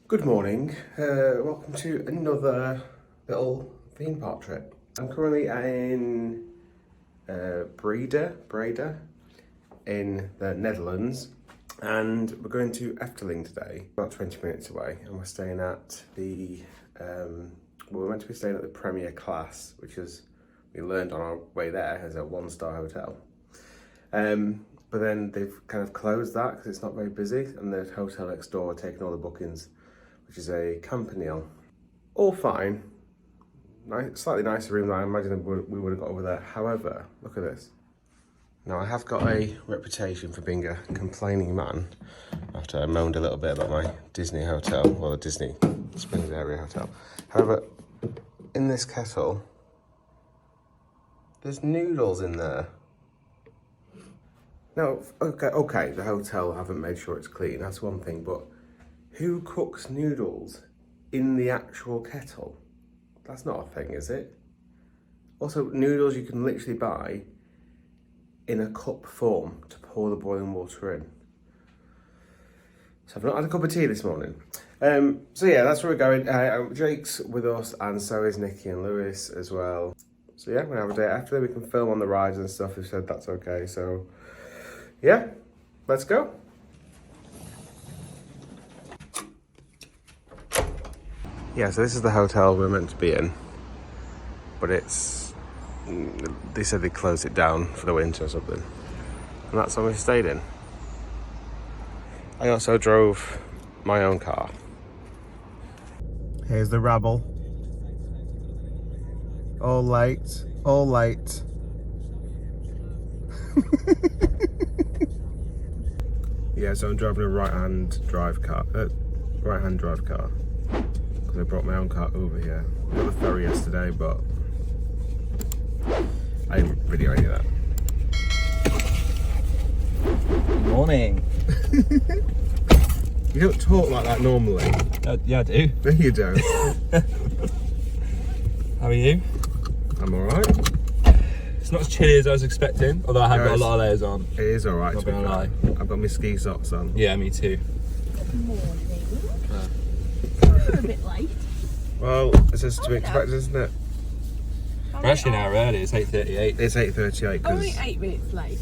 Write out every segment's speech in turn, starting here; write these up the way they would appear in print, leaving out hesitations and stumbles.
Good morning, welcome to another little theme park trip. I'm currently in Breda in the Netherlands, and we're going to Efteling today, about 20 minutes away, and we're staying at the, we're meant to be staying at the Premier class, which is, we learned on our way there, is a 1-star hotel. But then they've kind of closed that because it's not very busy, and the hotel next door are taking all the bookings, which is a Campanile. All fine. Nice, slightly nicer room than I imagine we would have got over there. However, look at this. Now, I have got a reputation for being a complaining man after I moaned a little bit about my Disney hotel, well, the Disney Springs area hotel. However, in this kettle, there's noodles in there. Now, okay, the hotel haven't made sure it's clean, that's one thing, but who cooks noodles in the actual kettle? That's not a thing, is it? Also, noodles you can literally buy in a cup form to pour the boiling water in. So I've not had a cup of tea this morning. So yeah, that's where we're going. Jake's with us, and so is Nickie and Lewis as well. So yeah, we're gonna have a day after. We can film on the rides and stuff. We've said that's okay. So yeah, let's go. Yeah, so this is the hotel we're meant to be in, but they said they closed it down for the winter or something, and that's what we stayed in. I also drove my own car. Here's the rabble. All late, all late. Yeah, so I'm driving a right-hand drive car. I brought my own car over here. I got the ferry yesterday, but I didn't video any of that. Morning. You don't talk like that normally. Yeah, I do. No, you don't. How are you? I'm alright. It's not as chilly as I was expecting, although I have got a lot of layers on. It is alright, Not gonna lie. I've got my ski socks on. Yeah, me too. Good morning. We're a bit late. Well, it's just to be expected, isn't it? We're actually an hour early, it's 8:38. It's 8:38. Only 8 minutes late.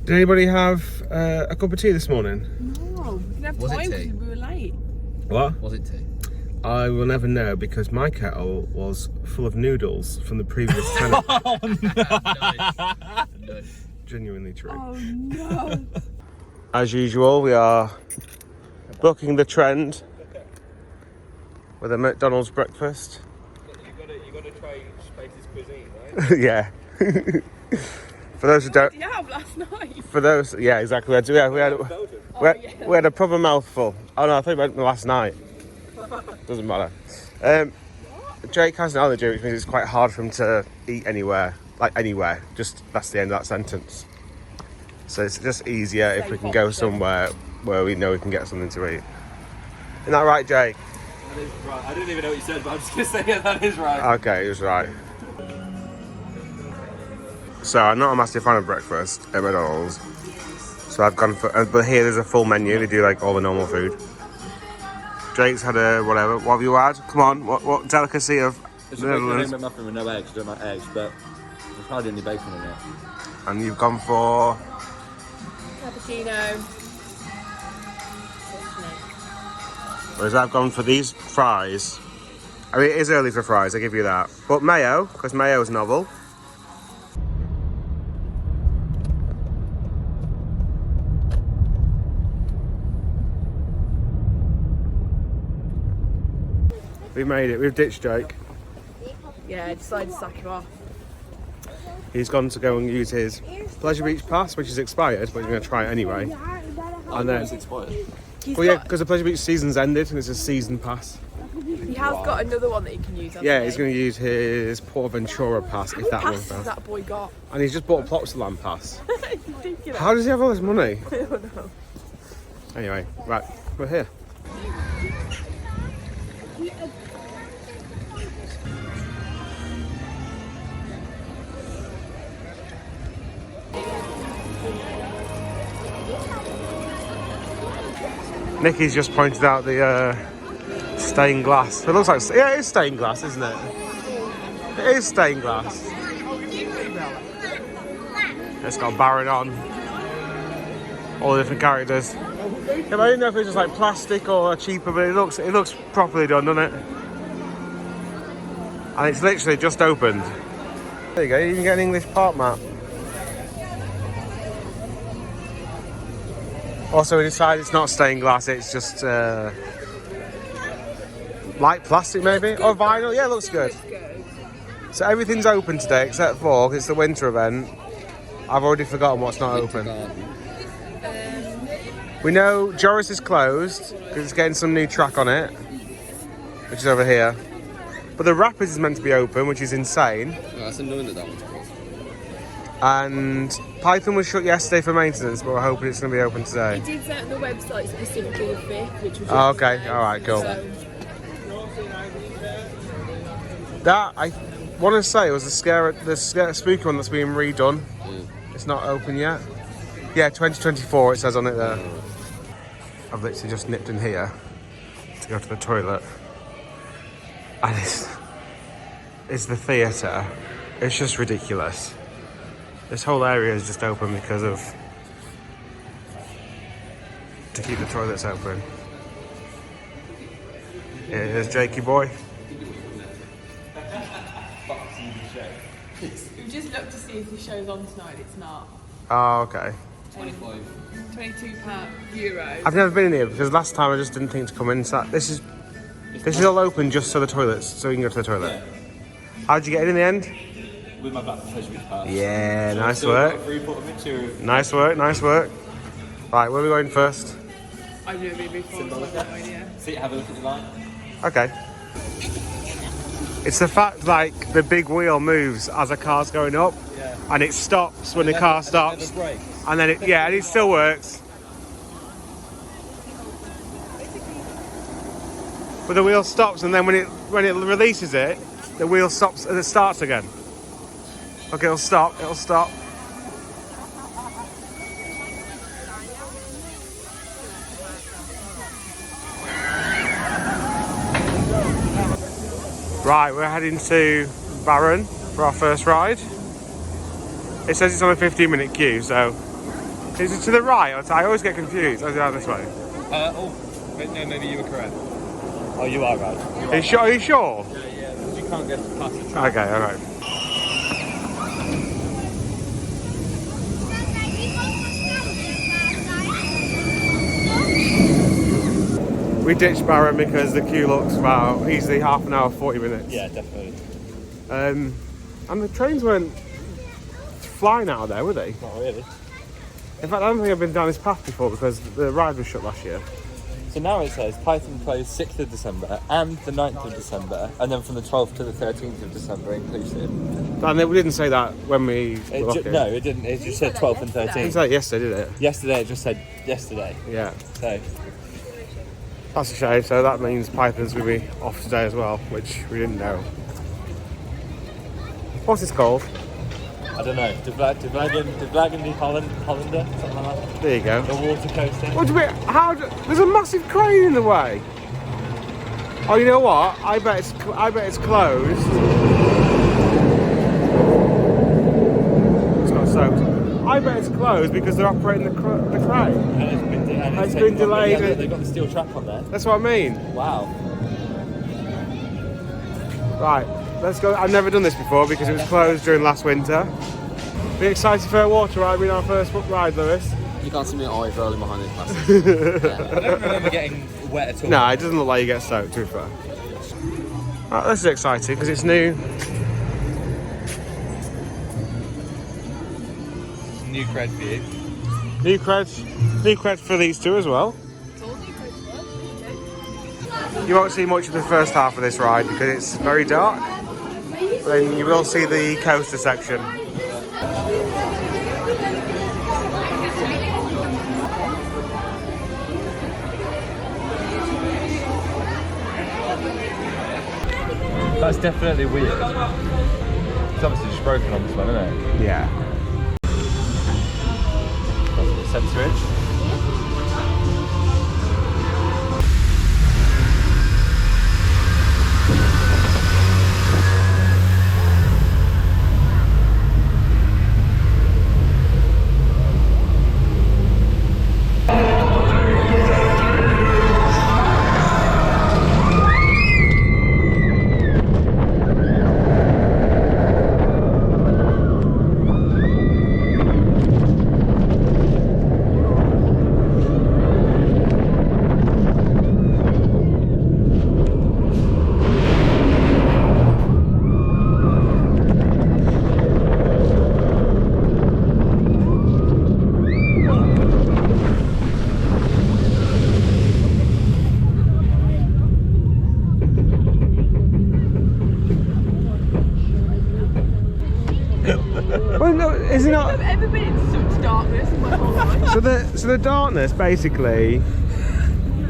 Did anybody have a cup of tea this morning? No, we didn't have Was it time tea? because we were late. What? Was it tea? I will never know because my kettle was full of noodles from the previous tenant. Oh no! Genuinely true. Oh no. As usual, we are booking the trend with a McDonald's breakfast. You got to try Space's cuisine, right? Yeah. For those who don't, What did you have last night? for those, yeah, exactly. We had a proper mouthful. Oh no, I thought you meant last night. Doesn't matter. Jake has an allergy, which means it's quite hard for him to eat anywhere. Like anywhere. Just that's the end of that sentence. So it's just easier if we can go somewhere where we know we can get something to eat. Isn't that right, Jake? That is right. I didn't even know what you said, but I'm just going to say yeah, that is right. Okay, he was right. So I'm not a massive fan of breakfast at McDonald's. So I've gone for, but here there's a full menu. They do like all the normal food. Jake's had a whatever. What have you had? Come on, what delicacy of It's the a bacon Netherlands? egg McMuffin with no eggs. I don't like eggs, but there's hardly any bacon in it. And you've gone for Cappuccino. whereas I've gone for these fries. I mean, it is early for fries, I give you that. But mayo, because mayo is novel. We've made it, we've ditched Jake. Yeah, I decided to sack him off. He's gone to go and use his Pleasure Beach pass, which is expired, but he's going to try it anyway. And then, It's expired. well, yeah, because the Pleasure Beach season's ended and it's a season pass. He has got another one that he can use. Yeah, he's going to use his Port Ventura pass if that one passes fails. that boy got. And he's just bought a Plopsaland pass. Ridiculous. How does he have all this money? I don't know. Anyway, right, we're here. Nickie's just pointed out the stained glass. It looks like, yeah, it is stained glass, isn't it? It is stained glass. It's got Baron on. All the different characters. Yeah, but I didn't know if it was just like plastic or cheaper, but it looks properly done, doesn't it? And it's literally just opened. There you go, you can get an English park map. Also, we decided it's not stained glass, it's just light plastic maybe? Or vinyl? Yeah, it looks good. So everything's open today except for, 'cause it's the winter event. I've already forgotten what's not open. We know Joris is closed because it's getting some new track on it, which is over here. But the Rapids is meant to be open, which is insane. Oh, that's annoying that one's closed. And Python was shut yesterday for maintenance, but we're hoping it's going to be open today. It did say on the website specifically the 5th, which was Oh, okay, yesterday. alright, cool. So, That, I want to say, was the spooky one that's being redone. It's not open yet. Yeah, 2024 it says on it there. I've literally just nipped in here to go to the toilet. And it's the theatre. It's just ridiculous. This whole area is just open because of... to keep the toilets open. Here's Jakey boy. we've just looked to see if the show's on tonight. It's not. Oh, okay. 25. €22. I've never been in here because last time I just didn't think to come inside. This is all open just so the toilets, so you can go to the toilet. Yeah. How'd you get in the end? With my back pleasure pass. Yeah, So nice still work. got a 3/4 material. Nice work, nice work. Right, where are we going first? I've never been before, so I have no idea. See, have a look at the line. Okay. It's the fact like the big wheel moves as a car's going up, Yeah. and it stops when the car stops, Break. and then and it still works. But the wheel stops, and then when it releases it, the wheel stops and it starts again. Okay, it'll stop. Right, we're heading to Baron for our first ride. It says it's on a 15-minute queue, so is it to the right? I always get confused. Is it out this way? Wait, no, maybe you were correct. Oh, you are right. Are you sure? Yeah, because you can't get past the track. Okay, all right. We ditched Baron because the queue looks about easily half an hour, 40 minutes. Yeah, definitely. And the trains weren't flying out of there, were they? Not really. In fact, I don't think I've been down this path before because the ride was shut last year. So now it says Python closed 6th of December and the 9th of December, and then from the 12th to the 13th of December inclusive. And we didn't say that when we were looking. No, it didn't. It just said 12th and It didn't 13th. say that yesterday, did it? Yesterday, it just said yesterday. Yeah. So, That's a shame. So that means Python's will be off today as well, which we didn't know. What's this called? I don't know. De Vlagen die Hollander? Something like that. There you go. The water coaster. What do we? There's a massive crane in the way. Oh, you know what? I bet it's closed. It's got soaked. I bet it's closed because they're operating the crane. And It's been delayed. Yeah, they've got the steel trap on there. That's what I mean. Wow. Right, let's go. I've never done this before because it was closed during last winter. Be excited for a water ride being our first ride, Lewis. You can't see me eyes rolling behind these glasses. I don't remember getting wet at all. No, it doesn't look like you get soaked, to be fair. Right, this is exciting because it's new. New cred for you. New cred for these two as well. You won't see much of the first half of this ride because it's very dark. Then you will see the coaster section. That's definitely weird. It's obviously just broken on this one, isn't it? Yeah. That's a bit sensory. Well, no, is it not? I've ever been in such darkness in my whole life. So the darkness basically.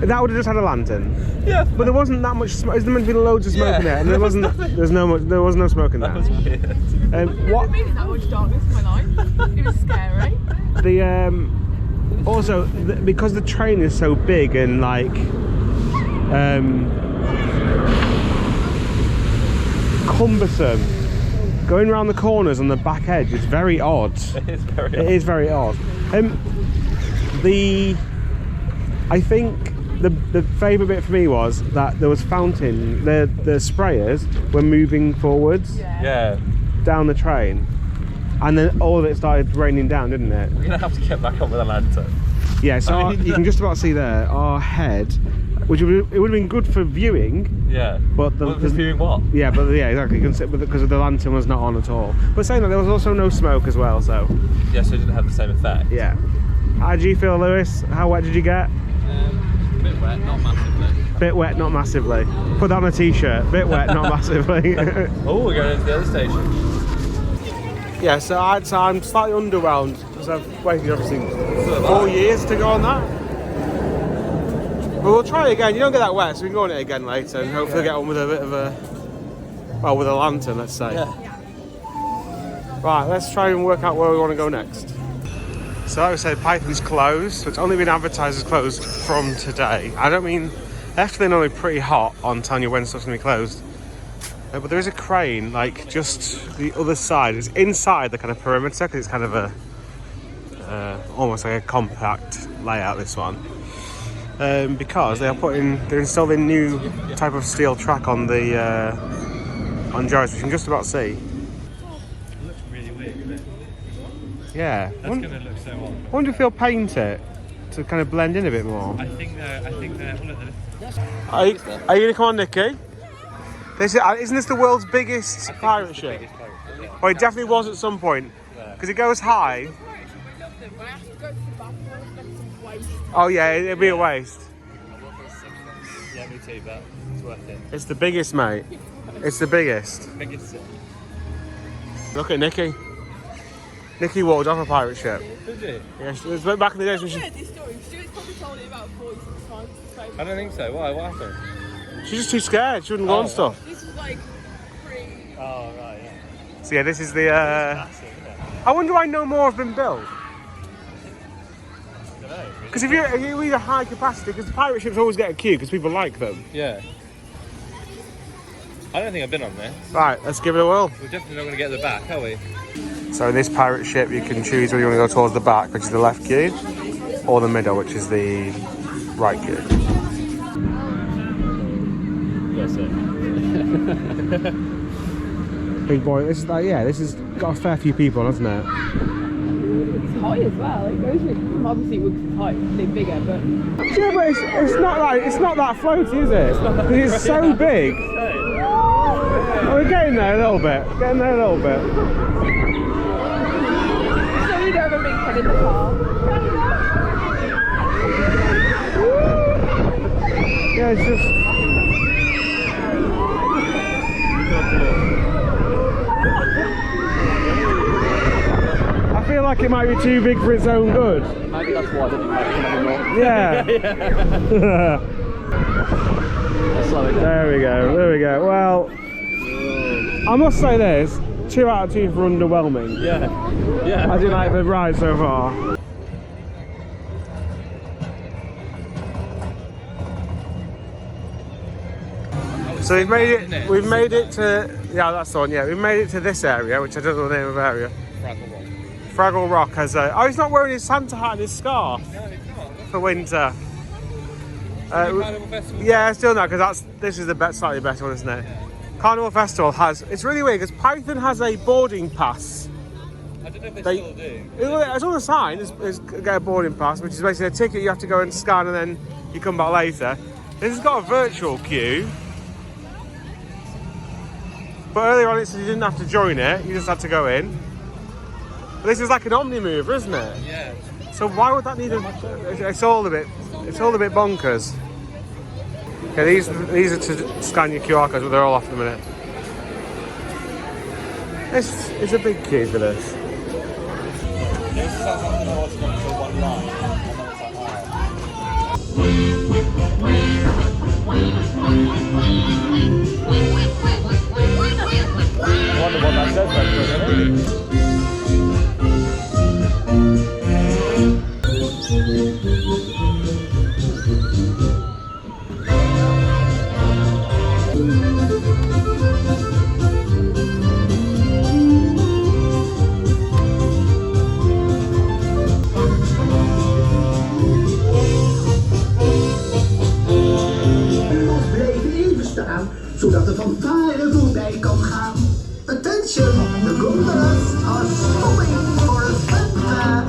That would have just had a lantern. Yeah. But there wasn't that much smoke. Is there meant to be loads of smoke in there? And there wasn't. There was no smoke in there. That was weird. I've never been in that much darkness in my life. It was scary. Also because the train is so big and like cumbersome, going around the corners on the back edge is very odd. It is very odd. It is very odd. I think the favourite bit for me was that there was fountain. The sprayers were moving forwards Yeah. down the train, and then all of it started raining down, didn't it? We're gonna have to get back on with a lantern. Yeah. So I mean, you can just about see there our head, which it would have been good for viewing. Yeah. But What was viewing what? Yeah, but yeah, exactly. You can see because the lantern was not on at all. But saying that, there was also no smoke as well. So Yeah, so it didn't have the same effect. yeah. How did you feel, Lewis? How wet did you get? A bit wet, not massively. Bit wet, not massively. Put that on a t-shirt. Bit wet, not massively. Oh, we're going into the other station. Yeah, so I'm slightly underwhelmed because I've waited obviously 4 years to go on that. But we'll try it again. You don't get that wet, so we can go on it again later and hopefully get on with a bit of a, well, with a lantern, let's say. Yeah. Right, let's try and work out where we want to go next. So like we said, Python's closed, so it's only been advertised as closed from today. I don't mean, Efteling only pretty hot on telling you when stuff's going to be closed. But there is a crane, like just the other side. It's inside the kind of perimeter, because it's kind of a, almost like a compact layout, this one. Because they're installing new type of steel track on the, on Joris, which you can just about see. Yeah. That's going to look so odd. I wonder if they'll paint it to kind of blend in a bit more. I think they're. Well, look, Are you going to come on, Nickie? Isn't this the world's biggest pirate ship? Well, it definitely was at some point. Because it goes high. Oh yeah, it'll be a waste. yeah, me too, but it's worth it. It's the biggest, mate. It's the biggest. Biggest. Look at Nickie. Nickie walked off a pirate ship. Did you? Yeah, it was back in the days when she... This story, Stuart's probably told it about 46 times. I don't think so. Why? What happened? She's just too scared. She wouldn't go on stuff. This was like pre. Oh, right, yeah. So yeah, this is the... Massive, isn't it? I wonder why no more have been built. I don't know. Because if you either high capacity, because the pirate ships always get a queue because people like them. Yeah. I don't think I've been on this. Right, let's give it a whirl. We're definitely not going to get the back, are we? So in this pirate ship, you can choose whether you want to go towards the back, which is the left queue, or the middle, which is the right queue. That's it. Big boy, this is like, yeah, this has got a fair few people on, hasn't it? It's high as well. It goes with, obviously it looks high, it's bigger, but Yeah, but it's not that floaty, is it? It's so big. Oh, we're getting there a little bit. Getting there a little bit. so we don't have a big head in the car. Yeah, it's just. I feel like it might be too big for its own good. Maybe that's why they didn't make it anymore. Yeah. Slow it down. There we go. There we go. Well, I must say this: 2 out of 2 for underwhelming. Yeah. Yeah. I do like the ride so far. So we've made it. We've made it to. Yeah, that's the one. Yeah, we've made it to this area, which I don't know the name of the area. Fraggle Rock has a. Oh, he's not wearing his Santa hat and his scarf for winter. Carnival Festival. Yeah, still not, because this is the slightly better one, isn't it? Yeah. Carnival Festival has. It's really weird because Python has a boarding pass. I don't know if they still do. It's on the sign. It's get a boarding pass, which is basically a ticket you have to go and scan, and then you come back later. This has got a virtual queue. But earlier on it said you didn't have to join it, you just had to go in. But this is like an Omni mover, isn't it? Yeah. So why would that need a... It's all a bit bonkers. Okay, these are to scan your QR codes, but they're all off in a minute. It's a big queue for this. sounds like the water going through one line, and then it's like, I wonder what that says then, really. Zodat de fanfare voorbij kan gaan. Attention, the gondolas are stopping for a fanfare.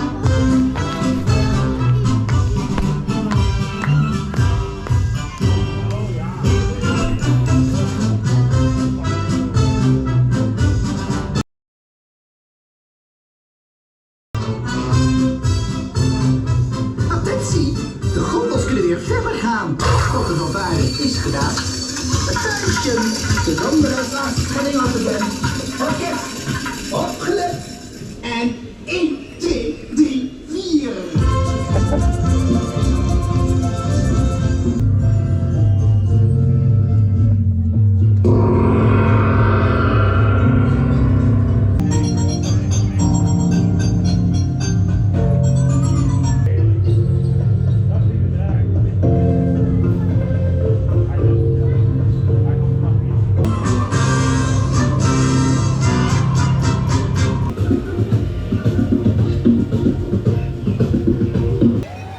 Attentie, de gondels kunnen weer verder gaan. Tot de fanfare is gedaan. Attention, de gondolas are heading off again. Oké, opgelet. En 1, 2, 3, 4.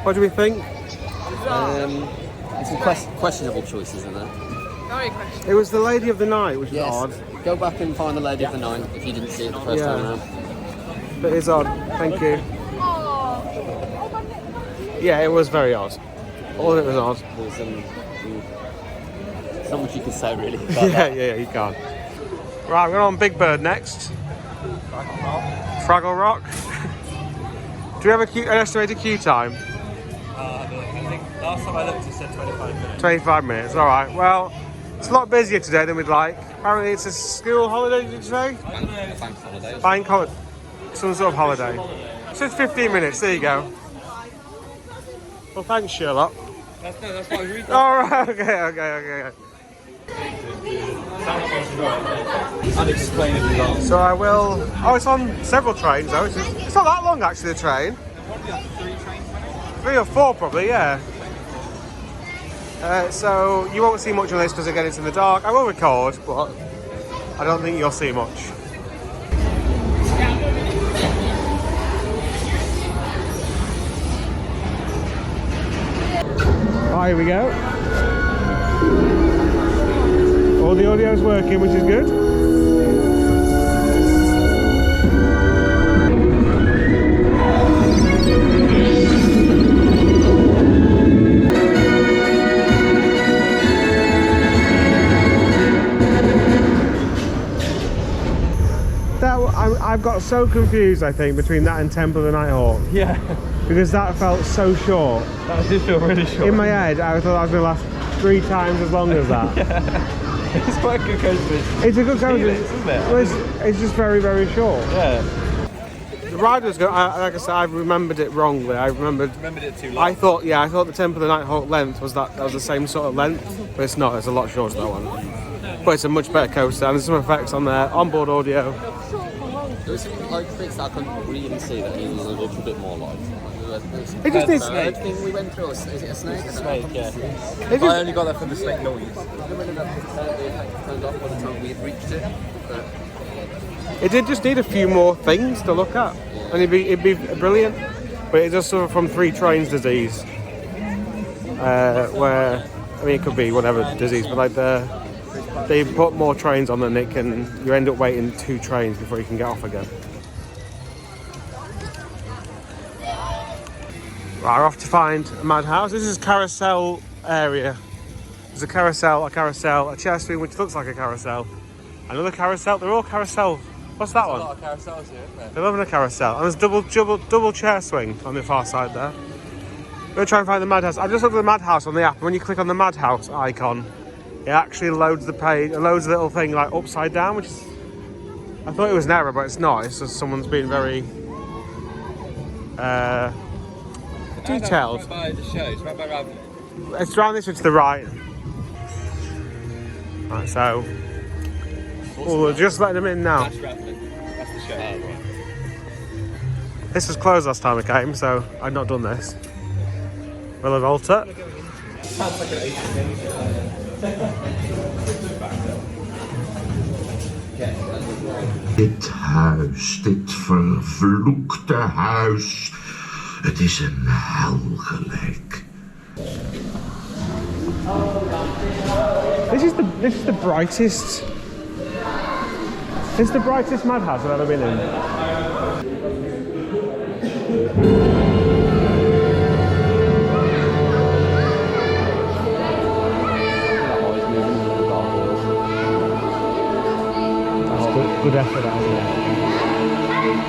What do we think? Some questionable choices in there. Very questionable. It was the Lady of the Night, which is odd. Go back and find the Lady of the Night if you didn't see it the first time around. But it's odd. Thank you. Yeah, it was very odd. All of it was odd. There was there's not much you can say really. Yeah, you can't. Right, we're on Big Bird next. Fraggle Rock. Do we have an estimated queue time? I think last time I looked it said 25 minutes. 25 minutes, alright. Well, it's a lot busier today than we'd like. Apparently it's a school holiday, did you say? Bank holidays. Bank holiday. Some sort of holiday. So it's 15 minutes, there you go. Well, thanks, Sherlock. That's what I was reading. Alright, okay. Unexplainably long. So I will... Oh, it's on several trains though. It's not that long actually, the train. 3 or 4 probably, yeah. So you won't see much of this because again it's in the dark. I will record, but I don't think you'll see much. Oh, here we go. All the audio's working, which is good. I've got so confused, I think, between that and Temple of the Nighthawk. Yeah. Because that felt so short. That did feel really short. In my head, I thought I was going to last 3 times as long as that. Yeah. It's quite a good coaster. It's a good coaster, isn't it? Well, it's just very, very short. Yeah. The ride was good. Like I said, I remembered it wrongly. I remembered it too long. I thought the Temple of the Nighthawk length was that was the same sort of length, but it's not. It's a lot shorter than that one. But it's a much better coaster, and there's some effects on there, onboard audio. There was some like bits that I couldn't really see that needed a little bit more light. It just needs. The thing we went through, is it a snake? Snake, yeah. It I just, only got that from the snake noise. I don't really know if the effect turned off by the time we had reached it. But it did just need a few more things to look at, and it'd be brilliant. But it just sort of from 3 trains disease, where I mean it could be whatever disease, but like they put more trains on than it can. You end up waiting 2 trains before you can get off again. Right, we're off to find a madhouse. This is carousel area. There's a carousel, a chair swing which looks like a carousel, another carousel. They're all carousel. What's that one? There's a lot of carousels here, isn't there? They're loving a carousel. And there's double chair swing on the far side there. We're going to try and find the madhouse. I just looked at the madhouse on the app. When you click on the madhouse icon, it actually loads the page, it loads the little thing like upside down, which is... I thought it was an error, but it's not. It's just someone's been very detailed. Right by the show, it's right by Raveleijn. It's around this one to the right. Right, so we're just letting them in now. That's Raveleijn. That's the show. Oh, right. This was closed last time I came, so I'd not done this. Villa Volta. Dit huis, dit vervloekte huis. Het is een hel gelijk. This is the brightest. This is the brightest madhouse I've ever been in. That's good effort, that, isn't it?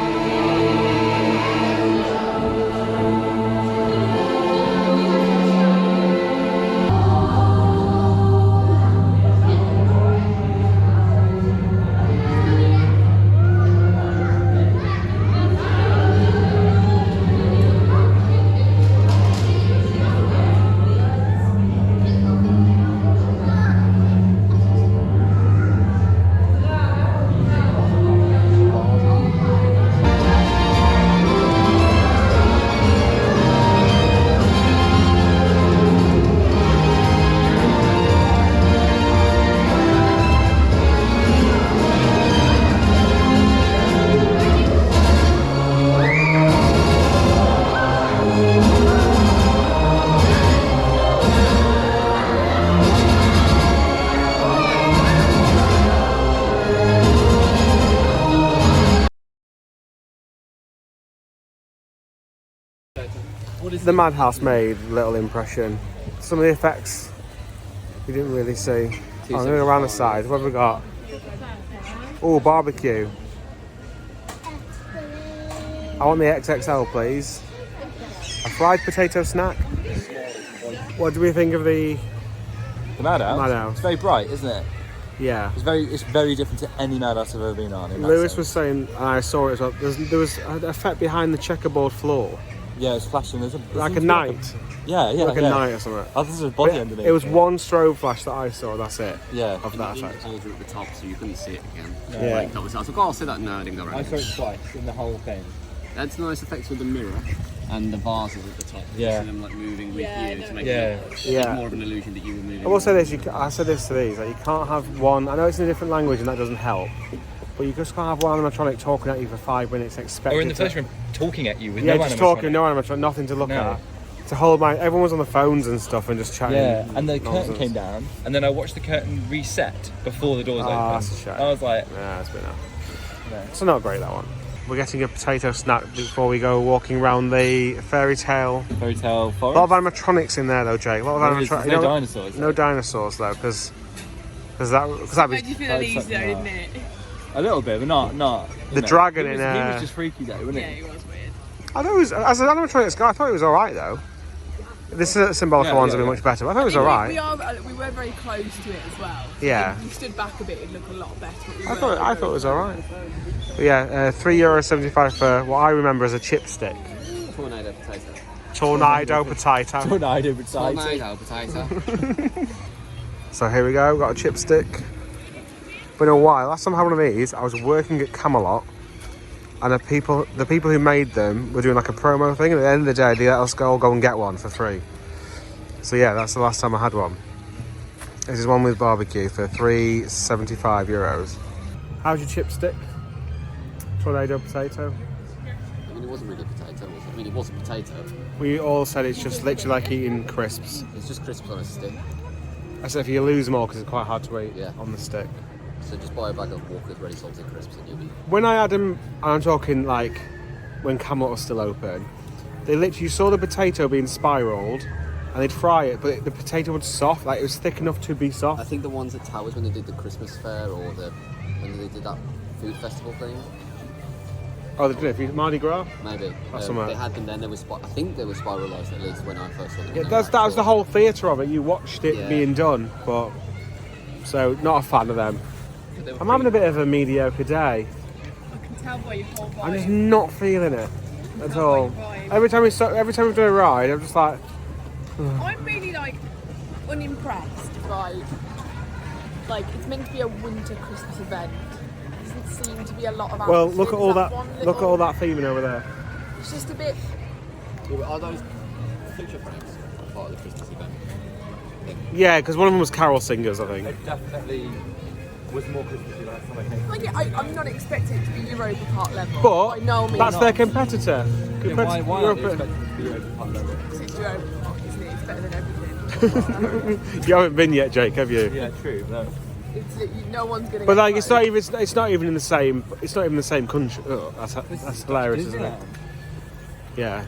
The madhouse made little impression. Some of the effects we didn't really see. I'm going to go around the side. What have we got? Oh, barbecue. I want the XXL, please. A fried potato snack. What do we think of the Madhouse? Madhouse? It's very bright, isn't it? Yeah. It's very different to any madhouse I've ever been on. In that Lewis sense. was saying, and I saw it as well, there was an effect behind the checkerboard floor. Yeah, it's flashing. There's Like a night. Like a night or something. Oh, this is a body underneath. It was one strobe flash that I saw, that's it. Yeah. Of that You effect. pulled it at the top so you couldn't see it again. Yeah. Like, that was, I was like, oh, I'll see that. No, I didn't go around. I saw it twice in the whole thing. That's nice effects with the mirror and the vases at the top. Yeah. You see them like moving with you to make Yeah. it Yeah. more of an illusion that you were moving. I will say this, I said this to these, like you can't have one, I know it's in a different language and that doesn't help, but you just can't have one animatronic talking at you for 5 minutes expecting Or in the first room, talking at you with yeah, no just animatronic. talking, no animatronic, nothing to look No. at. To hold my, everyone was on the phones and stuff and just chatting. Yeah, and the curtain nonsense. came down, and then I watched the curtain reset before the doors opened. That's a shame. I was like, Yeah, it's been enough. Yeah. It's not great, that one. We're getting a potato snack before we go walking around the fairy tale. Fairy tale A forest. lot of animatronics in there though, Jake. A lot of There's animatronics. no dinosaurs. No dinosaurs though, because that'd Made be you feel uneasy though, didn't it? A little bit, but not. the you know. dragon He in was there. just freaky though, wasn't Yeah, he? it was weird. I thought it was, as an animatronics guy, I thought it was alright though. This Symbolica Yeah, ones yeah, have been yeah. much better, but I thought it was We alright. were very close to it as well. So Yeah. if you stood back a bit, it'd look a lot better. But we I were thought it very was close. alright. But yeah, €3.75 for what I remember as a chipstick. Tornado potato. Tornado potato. Tornado beside it. Tornado potato. So here we go, got a chipstick. Been a while. Last time I had one of these, I was working at Camelot, and the people who made them were doing like a promo thing, and at the end of the day they let us go and get one for free. So yeah, that's the last time I had one. This is one with barbecue for €3.75. How's your chipstick? Tornado potato. I mean, it wasn't really a potato, was it? I mean, it was a potato. We all said it's just literally like eating crisps. It's just crisps on a stick. I said if you lose more because it's quite hard to eat Yeah. on the stick. So just buy a bag of Walker's ready salted crisps and you'll be... When I had them, and I'm talking like when Camelot was still open, they literally, you saw the potato being spiraled and they'd fry it, but the potato was soft, like it was thick enough to be I soft. think the ones at Towers when they did the Christmas fair or when they did that food festival thing, Oh, they did it, Mardi Gras? maybe. That's somewhere. They had them then, I think they were spiralised at least when I first saw them. Yeah, that was the whole theatre of it, you watched it Yeah. being done, but, so not a fan of them. I'm having a bit of a mediocre day. I can tell by your whole I'm just body. not feeling it. at all. Every time we've done a ride, I'm just like, I'm really like unimpressed by like it's meant to be a winter Christmas event. Doesn't seem to be a lot of. well, look at all that, one look at all that theming over there. It's just a bit. Yeah, but are those picture frames part of the Christmas event? Yeah, because one of them was carol singers, I think. It definitely was more Christmassy last time I came. Like, I'm not expecting it to be Europa Park level. But by no means that's not. their competitor. Yeah, why are they expecting it to be over part level? It's Europa Park, isn't it? It's better than everything. You haven't been yet, Jake, have you? Yeah, true. No. It's no one's gonna. But get like, voted. it's not even in the same. It's not even the same country. Oh, that's hilarious, isn't it? Yeah.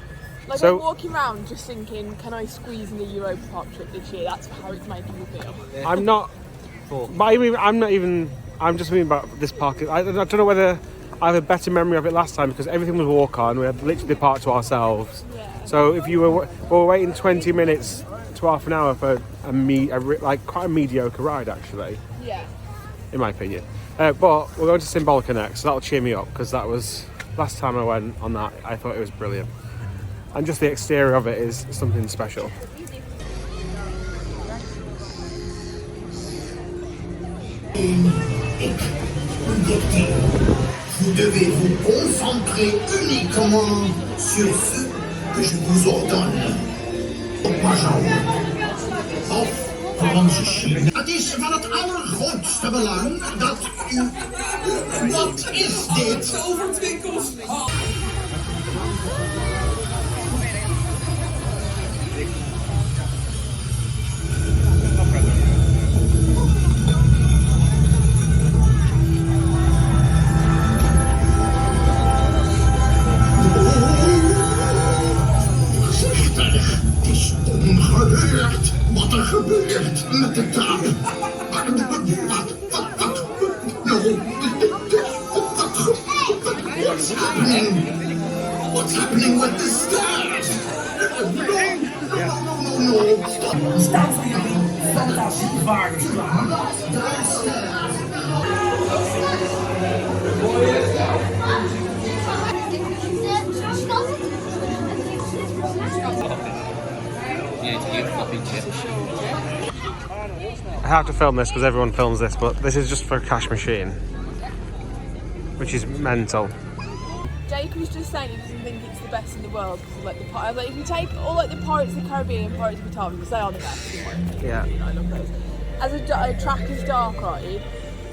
Like So- I'm walking around just thinking, can I squeeze in the Europa Park trip this year? That's how it's making me feel. I'm not. But I'm not even. I'm just thinking about this park. I don't know whether I have a better memory of it last time because everything was walk on. We had literally the park to ourselves. Yeah. So if you were waiting 20 minutes to half an hour for like quite a mediocre ride actually, Yeah. in my opinion. But we're going to Symbolica next, so that'll cheer me up because that was last time I went on that. I thought it was brilliant, and just the exterior of it is something special. Vous devez vous concentrer uniquement sur ce que je vous ordonne. Pas Of brandjesje. Het is van het allergrootste belang dat u... Wat is dit? Overtwinkels. Ongebeurd! Wat er gebeurt met de trap? What's happening? What's happening with the stairs? No. Staan voor jullie fantasiewaardig klaar. I have to film this because everyone films this, but this is just for a cash machine, which is mental. Jake was just saying he doesn't think it's the best in the world because of, like the pirates. Like if you take all like the Pirates of the Caribbean and Pirates of the Caribbean, because they are the best. In my opinion. Yeah. I love those. As a trackless dark ride,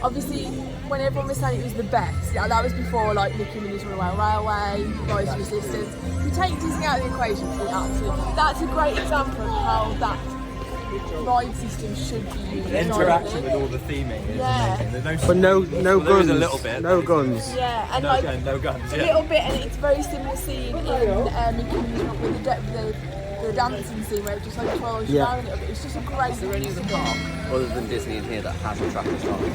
obviously when everyone was saying it was the best, yeah, that was before like Nickie Minnie's Runaway Railway, Rise of Resistance. If you take Disney out of the equation, that's a great example of how that ride system should be used. The interaction with all the theming is amazing. There's But no there guns. is a little bit. No guns. Yeah, and No guns. a Yeah. little bit, and it's very similar scene in Nicki Minnie's Runaway with the dancing scene where it just like twirls you around a little bit. It's just a great use of park. Other than Disney in here that has a trackless ride.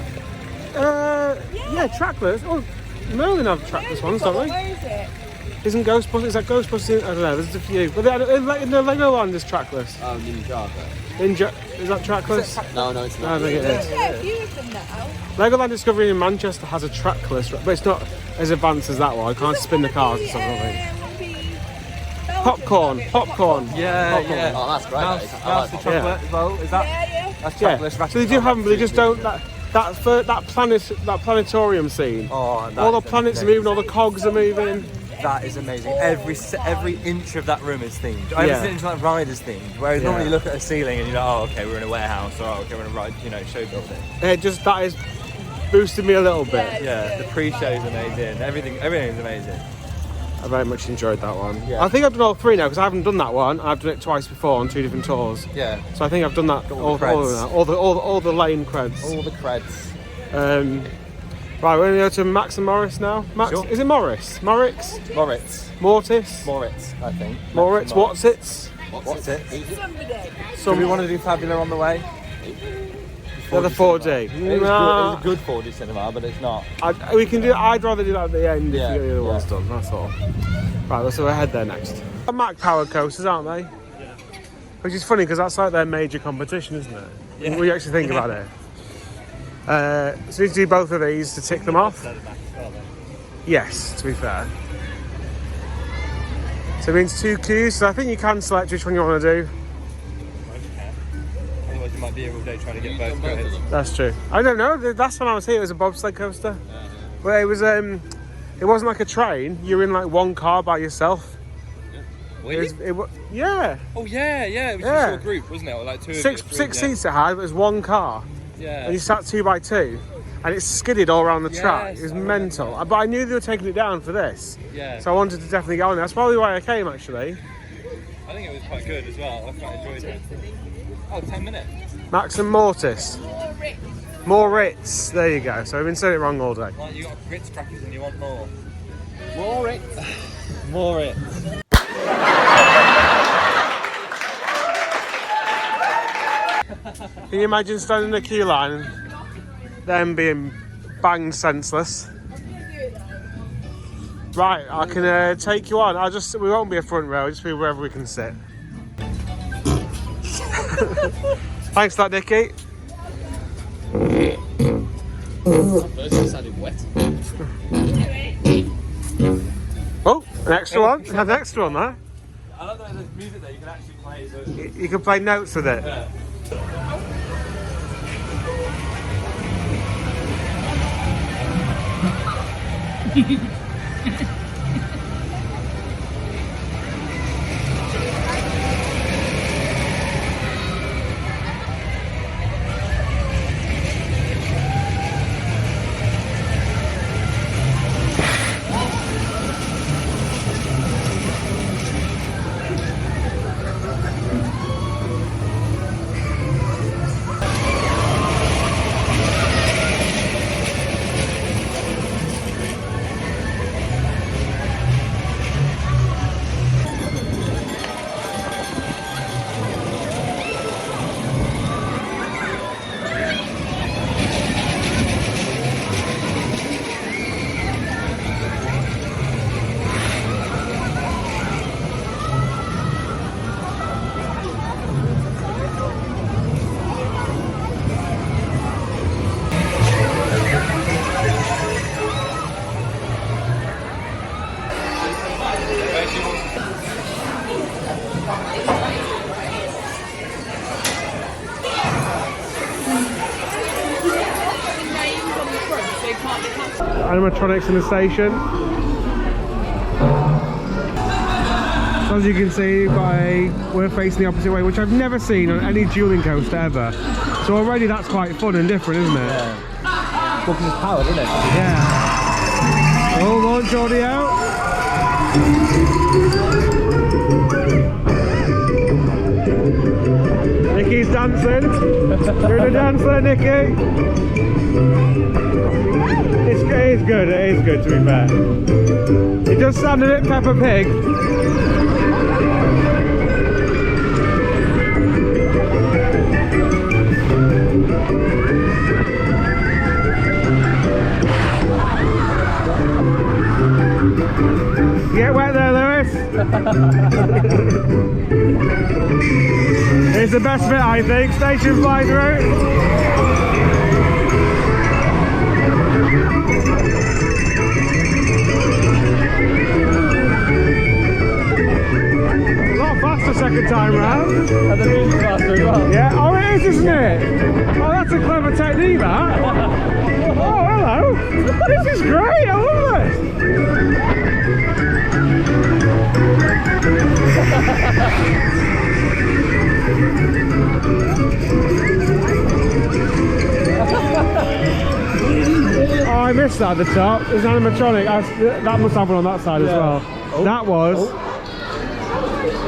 Yeah, trackless. Oh, Merlin have trackless ones, don't they? Where is it? Isn't Ghostbusters? Is that Ghostbusters? I don't know. There's a few. But in the Legoland is trackless. Oh, Ninjago. Ninja, is that trackless? No, it's I not. don't think it is. Yeah, a few of them now. Legoland Discovery in Manchester has a trackless, but it's not as advanced as that one. I can't spin the cars and stuff. I think. Popcorn. Yeah. Oh, that's great. Mouse I the like that. chocolate as well. Is that? Yeah. That's Yeah. trackless. So they do have them, but they just don't. That planetarium scene. All the planets are moving, all the cogs are moving. That is amazing. Every inch of that room is themed. Every Yeah. inch of that ride is themed. Whereas Yeah. normally you look at a ceiling and you're like, oh, okay, we're in a warehouse, or oh, okay, we're in a ride, show building. That is boosted me a little bit. Yeah, the pre-show is amazing. Everything is amazing. I very much enjoyed that one. Yeah. I think I've done all three now because I haven't done that one. I've done it twice before on 2 different tours. Yeah. So I think I've done that all the creds. all the lane creds. All the creds. Right, we're going to go to Max and Morris now. Max, Sure. is it Morris? Morix? Mortis? Moritz, I think. Moritz, what's it? What's it? Somebody. Do we want to do Fabula on the way? The 4D. It was Nah, good 4D cinema, but it's not. I'd rather do that at the end Yeah, if the other yeah. one's done, that's all. Right, so we're head there next. The Mac power coasters, aren't they? Yeah. Which is funny because that's like their major competition, isn't it? Yeah. When you actually think about it. So we need to do both of these to tick them off. Yes, to be fair. So it means 2 queues, so I think you can select which one you want to do. Otherwise you might be here all day trying to get both grades. That's true. I don't know, the last time I was here it was a bobsleigh coaster. Where it was, it wasn't like a train, you were in like one car by yourself. Really? Yeah. Oh yeah, it was just your group, wasn't it? Or like 2 of you, Six 3, seats it had, but it was one car. Yeah. And you sat 2 by 2. And it skidded all around the track. Yes, It was I mental. remember. But I knew they were taking it down for this. Yeah. So I wanted to definitely go on there. That's probably why I came, actually. I think it was quite good as well. I quite enjoyed it. Oh, 10 minutes. Max and Mortis. More Ritz. There you go. So I've been saying it wrong all day. Like you got Ritz crackers and you want more. More Ritz. More Ritz. Can you imagine standing in a queue line and them being banged senseless? Right, I can take you on. We won't be a front row, just be wherever we can sit. Thanks for that, Nickie. First it sounded wet. Oh, an extra one. We have an extra one there. I like that there's music that you can actually play. So You can play notes with it. yeah. Animatronics in the station. So as you can see, we're facing the opposite way, which I've never seen on any dueling coaster ever. So already that's quite fun and different, isn't it? Yeah. Well, because it's powered, isn't it? Yeah. Oh, launch audio. Nickie's dancing. Doing a dance there, Nickie. It is good, it is good to be fair. It does sound a bit Peppa Pig. Get wet there, Lewis. It's the best bit, I think. Station fly through. The second time round. And the music's faster as well. Yeah, oh it is, isn't it? Oh, that's a clever technique, that. Oh, hello. This is great, I love this. Oh, I missed that at the top. There's an animatronic. That must have one on that side as well. Oh. That was... Oh.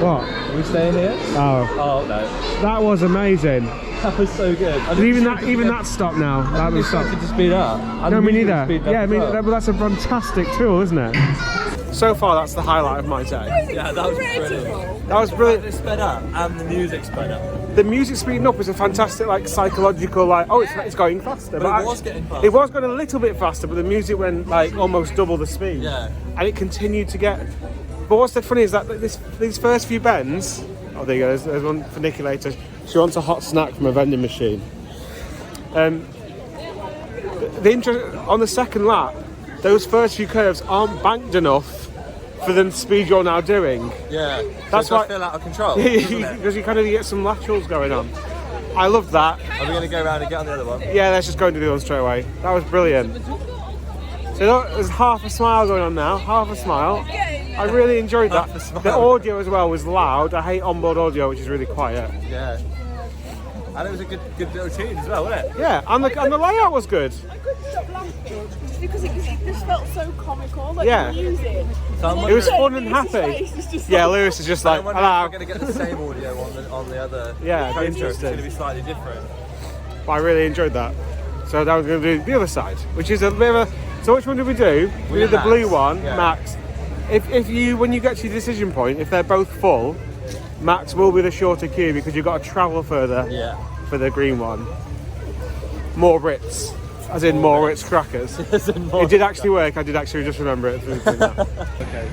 What? Are we staying here? Oh. Oh no. That was amazing. That was so good. And even that stopped now. That was stopped. To speed up. No, me neither. Yeah, I mean, that's a fantastic tool, isn't it? So far, that's the highlight of my day. Yeah, that was brilliant. That was brilliant. It sped up and the music sped up. The music speeding up was a fantastic, like, psychological, like, oh, it's going faster. But it was getting faster. It was going a little bit faster, but the music went, like, almost double the speed. Yeah. And it continued to get... But what's so funny is that these first few bends... Oh, there you go. There's one for Nickie later. She wants a hot snack from a vending machine. On the second lap, those first few curves aren't banked enough for the speed you're now doing. Yeah. That's so it why- does feel out of control. Doesn't it? Because you kind of get some laterals going on. I love that. Are we going to go around and get on the other one? Yeah, let's just go and do the other one straight away. That was brilliant. So look, there's half a smile going on now, half a smile. I really enjoyed that. Half a smile. The audio as well was loud. I hate onboard audio, which is really quiet. Yeah. And it was a good little tune as well, wasn't it? Yeah, and the layout was good. I couldn't stop laughing because it just felt so comical. Like Yeah. the music. So I'm It was wondering- fun and happy. Yeah, Lewis is just I like, wonder if we're hello. going to get the same audio on the other. Yeah, coaster. interesting. It's going to be slightly different. But I really enjoyed that. So now we're going to do the other side, which is a bit of a... So which one did we do? We did the Max. blue one, Yeah. Max. If you, when you get to your decision point, if they're both full, Max will be the shorter queue because you've got to travel further Yeah. for the green one. More Ritz, as in more Ritz crackers. It did actually work. I did actually just remember it. Through that. Okay.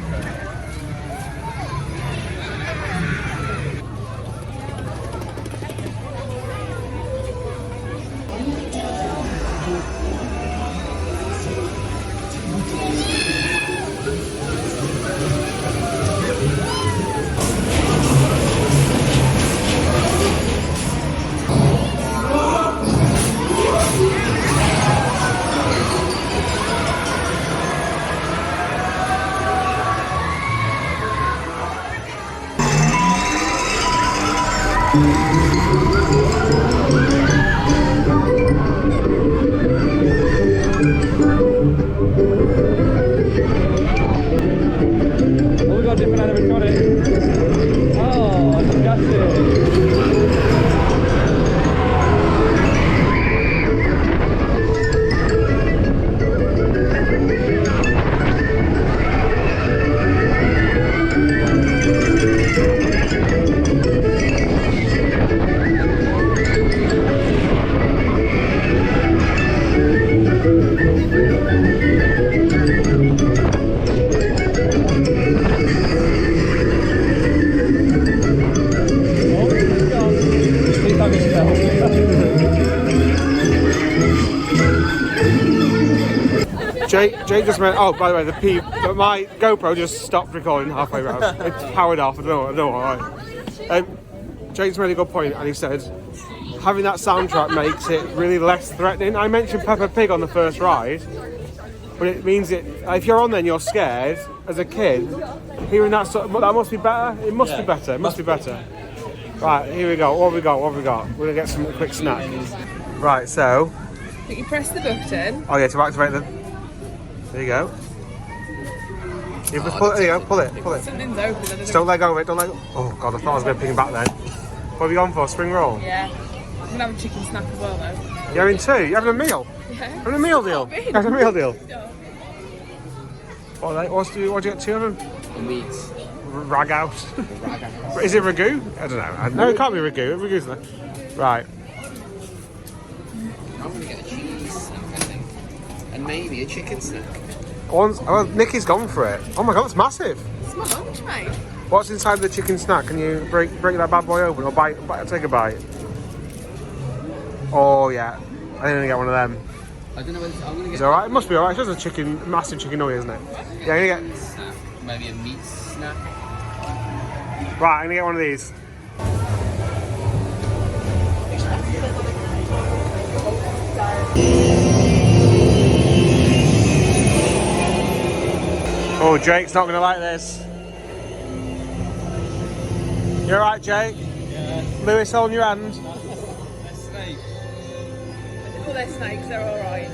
Oh, we got a different animatronic. Oh, disgusting. Jake just went, oh, by the way, my GoPro just stopped recording halfway around. It's powered off, I don't know why. Jake's made a good point, and he said, having that soundtrack makes it really less threatening. I mentioned Peppa Pig on the first ride, but it means if you're on there and you're scared, as a kid, hearing that sort of, that must be better. It must be better, it must be better. Right, here we go, what have we got? We're going to get some quick snack. Right, so... You press the button. Oh yeah, to activate them. There you go. You just pull it, there you go, pull it. Something's open. I don't know. Just don't let go of it, don't let go. Oh god, I thought I was going to ping back then. What have you gone for, spring roll? Yeah. I'm going to have a chicken snack as well though. You're having two? You're having a meal? Yeah. Having a meal deal? I've been. Having a meal deal? Yeah. What do you get, two of them? The meat. Rag out. Is it ragu? I don't know. No, it can't be ragu. Ragu's there. Right. I'm going to get a cheese snack, I think. And maybe a chicken snack. Oh, Nickie's gone for it. Oh my god, that's massive. It's my lunch, mate. What's inside the chicken snack? Can you break that bad boy open or take a bite? Oh yeah, I'm gonna get one of them. I don't know whether I'm going to It's get alright, it must be alright. It's just a massive chicken nugget, isn't it? Yeah, I'm gonna get... snack. Maybe a meat snack. Right, I'm gonna get one of these. Oh, Jake's not gonna like this. You alright, Jake? Yeah. Lewis, holding your hand. A snake. Well, they're snakes, they're alright.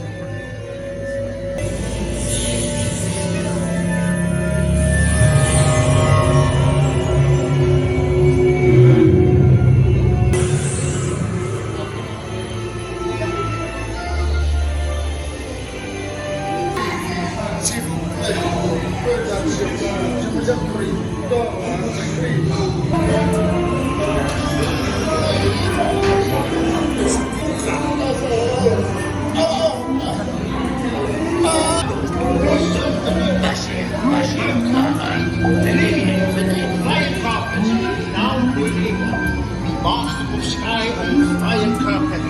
Master of Sky and Flying Carpet.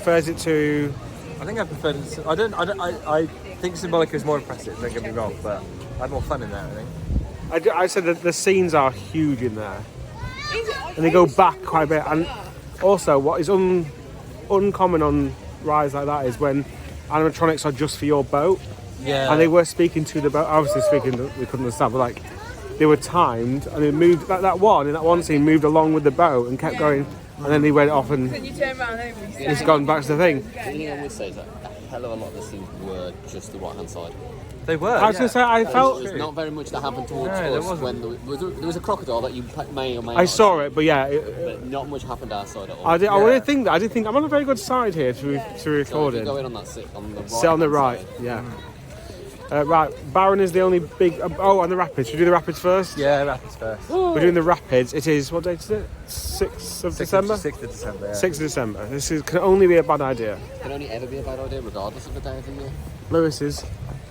prefers it to. I think I prefer it. I think Symbolica is more impressive, don't get me wrong, but I had more fun in there, I think. I said that the scenes are huge in there. And they go back quite a bit. And also, what is uncommon on rides like that is when animatronics are just for your boat. Yeah. And they were speaking to the boat. Obviously speaking, we couldn't understand, but like, they were timed and they moved, like that one scene moved along with the boat and kept going. And then they went off and Then you turn around and it's gone back to the thing. The thing I would say is that a hell of a lot of the scenes were just the right-hand side. They were. I was going to say, I felt... There's not very much that happened towards No, there us when there was a crocodile that you may or may I not saw have it, but yeah. seen, but not much happened our side at all. I didn't think that. I did think I'm on a very good side here to record So if you it. go in on that sit on the right. Sit on the right, yeah. Right, Barron is the only big... oh, and the Rapids. Should we do the Rapids first? Yeah, Rapids first. We're doing the Rapids. It is, what date is it? 6th of December? 6th of December, yeah. 6th of December. Can only be a bad idea. It can only ever be a bad idea, regardless of the day of the year. Lewis's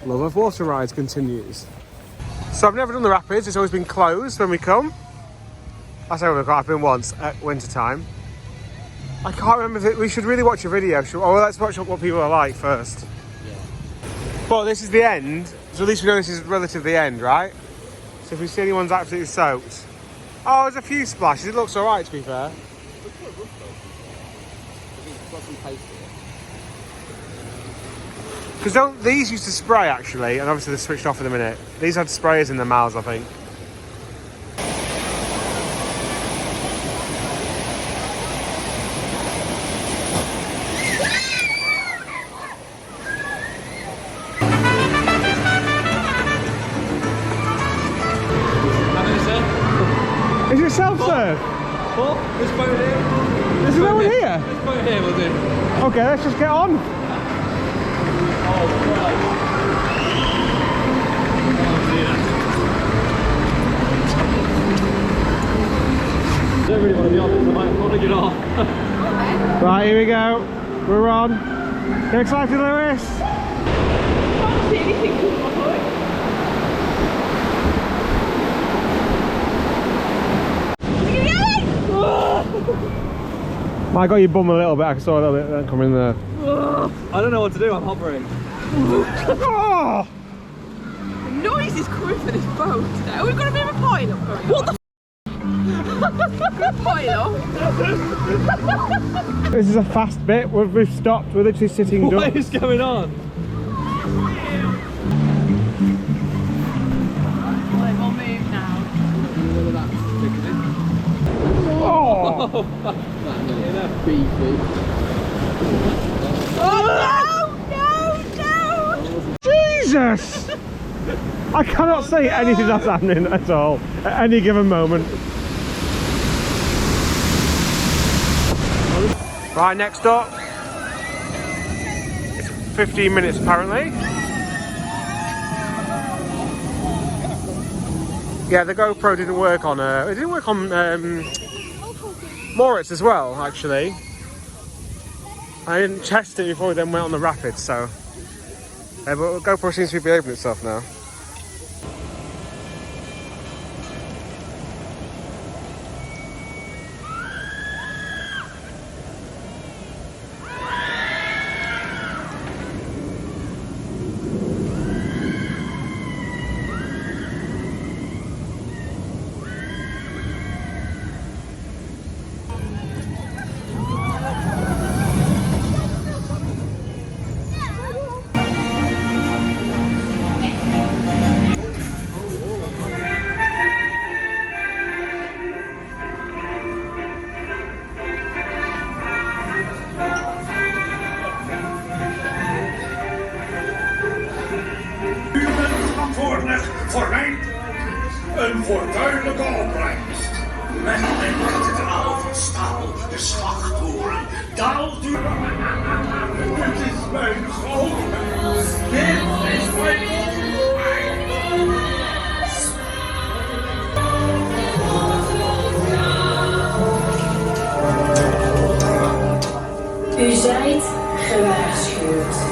love of water rides continues. So I've never done the Rapids. It's always been closed when we come. I say when I've been once at winter time. I can't remember if we should really watch a video. Let's watch what people are like first. Yeah. But this is the end, so at least we know this is relatively the end, right? So if we see anyone's absolutely soaked. Oh, there's a few splashes. It looks alright, to be fair. Because these used to spray, actually, and obviously they're switched off in a minute. These had sprayers in their mouths, I think. Is it self-serve? What? This boat here? Is there no one here? This boat here will do. Okay, let's just get on. Oh, right. I don't really want to be on this, I might want to get off. Right, here we go. We're on. Get excited, Lewis? I got your bum a little bit. I saw a little bit coming there. I don't know what to do, I'm hovering. Oh! The noise is coming for this boat today. We've got a bit of a pile up going on. What the pile up? This is a fast bit. We've stopped. We're literally sitting. What is going on? We'll move now. Oh! Oh no! Jesus! I cannot say anything that's happening at all at any given moment. Right, next up. It's 15 minutes apparently. Yeah, the GoPro didn't work on it didn't work on Moritz as well, actually. I didn't test it before we then went on the Rapids, so but GoPro seems to be behaving itself now. Voor mij een fortuinlijke opbrengst. Met een kathedraal van staal, de slagtoren, daalt u. Dit is mijn goud. Dit is mijn U zijt gewaarschuwd.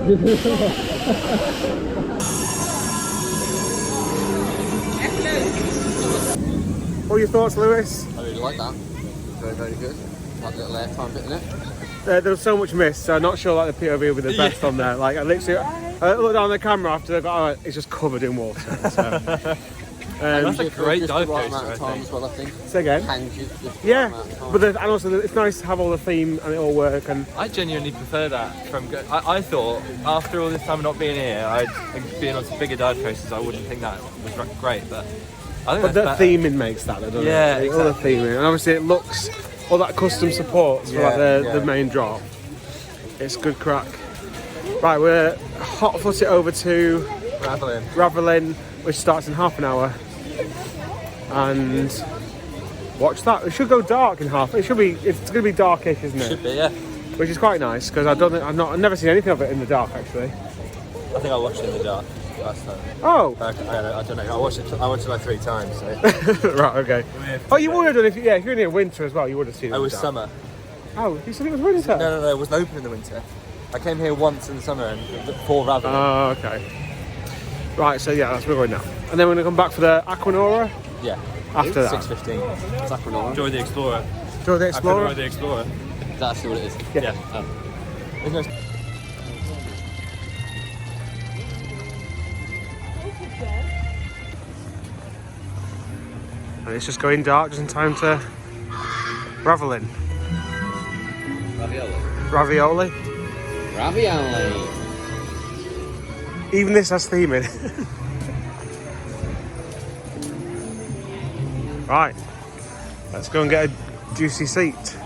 What are your thoughts, Lewis? I really like that. Very, very good. That little airtime bit in it. There was so much mist, so I'm not sure like the POV will be the best on there. Like I literally, I looked down the camera after I got out, it's just covered in water. So. That's a great dive right coaster, amount of time as well, I think. Say again? Hangs you just the right Yeah, amount of time. but and also it's nice to have all the theme and it all work. And I genuinely prefer that from. I thought after all this time of not being here, I'd being on some bigger dive coasters, I wouldn't think that was great, but I think but the that's better. theming makes that, doesn't Yeah, it? All the theming, and obviously it looks all that custom supports for like the main drop. It's good crack. Right, we're hot foot it over to Raveleijn, which starts in half an hour. And watch that. It should go dark in half. It should be. It's going to be darkish, isn't it? Should be, yeah. Which is quite nice because I've never seen anything of it in the dark actually. I think I watched it in the dark last time. Oh. I don't know. I watched it like 3 times. So. Right. Okay. Oh, you would have done if you're in here winter as well. You would have seen it. It was summer. Oh, you said it was winter. No. It wasn't open in the winter. I came here once in the summer and for Raveleijn. Oh, okay. Right. So yeah, that's where we're going now. And then we're going to come back for the Aquanura. Yeah. After that. 6:15. It's Aquanura. Enjoy the Explorer. Enjoy the Explorer. Enjoy the Explorer. Is that actually what it is? Yeah. There's no... And it's just going dark just in time to Raveleijn. Ravioli. Ravioli. Even this has theming. Right, let's go and get a juicy seat.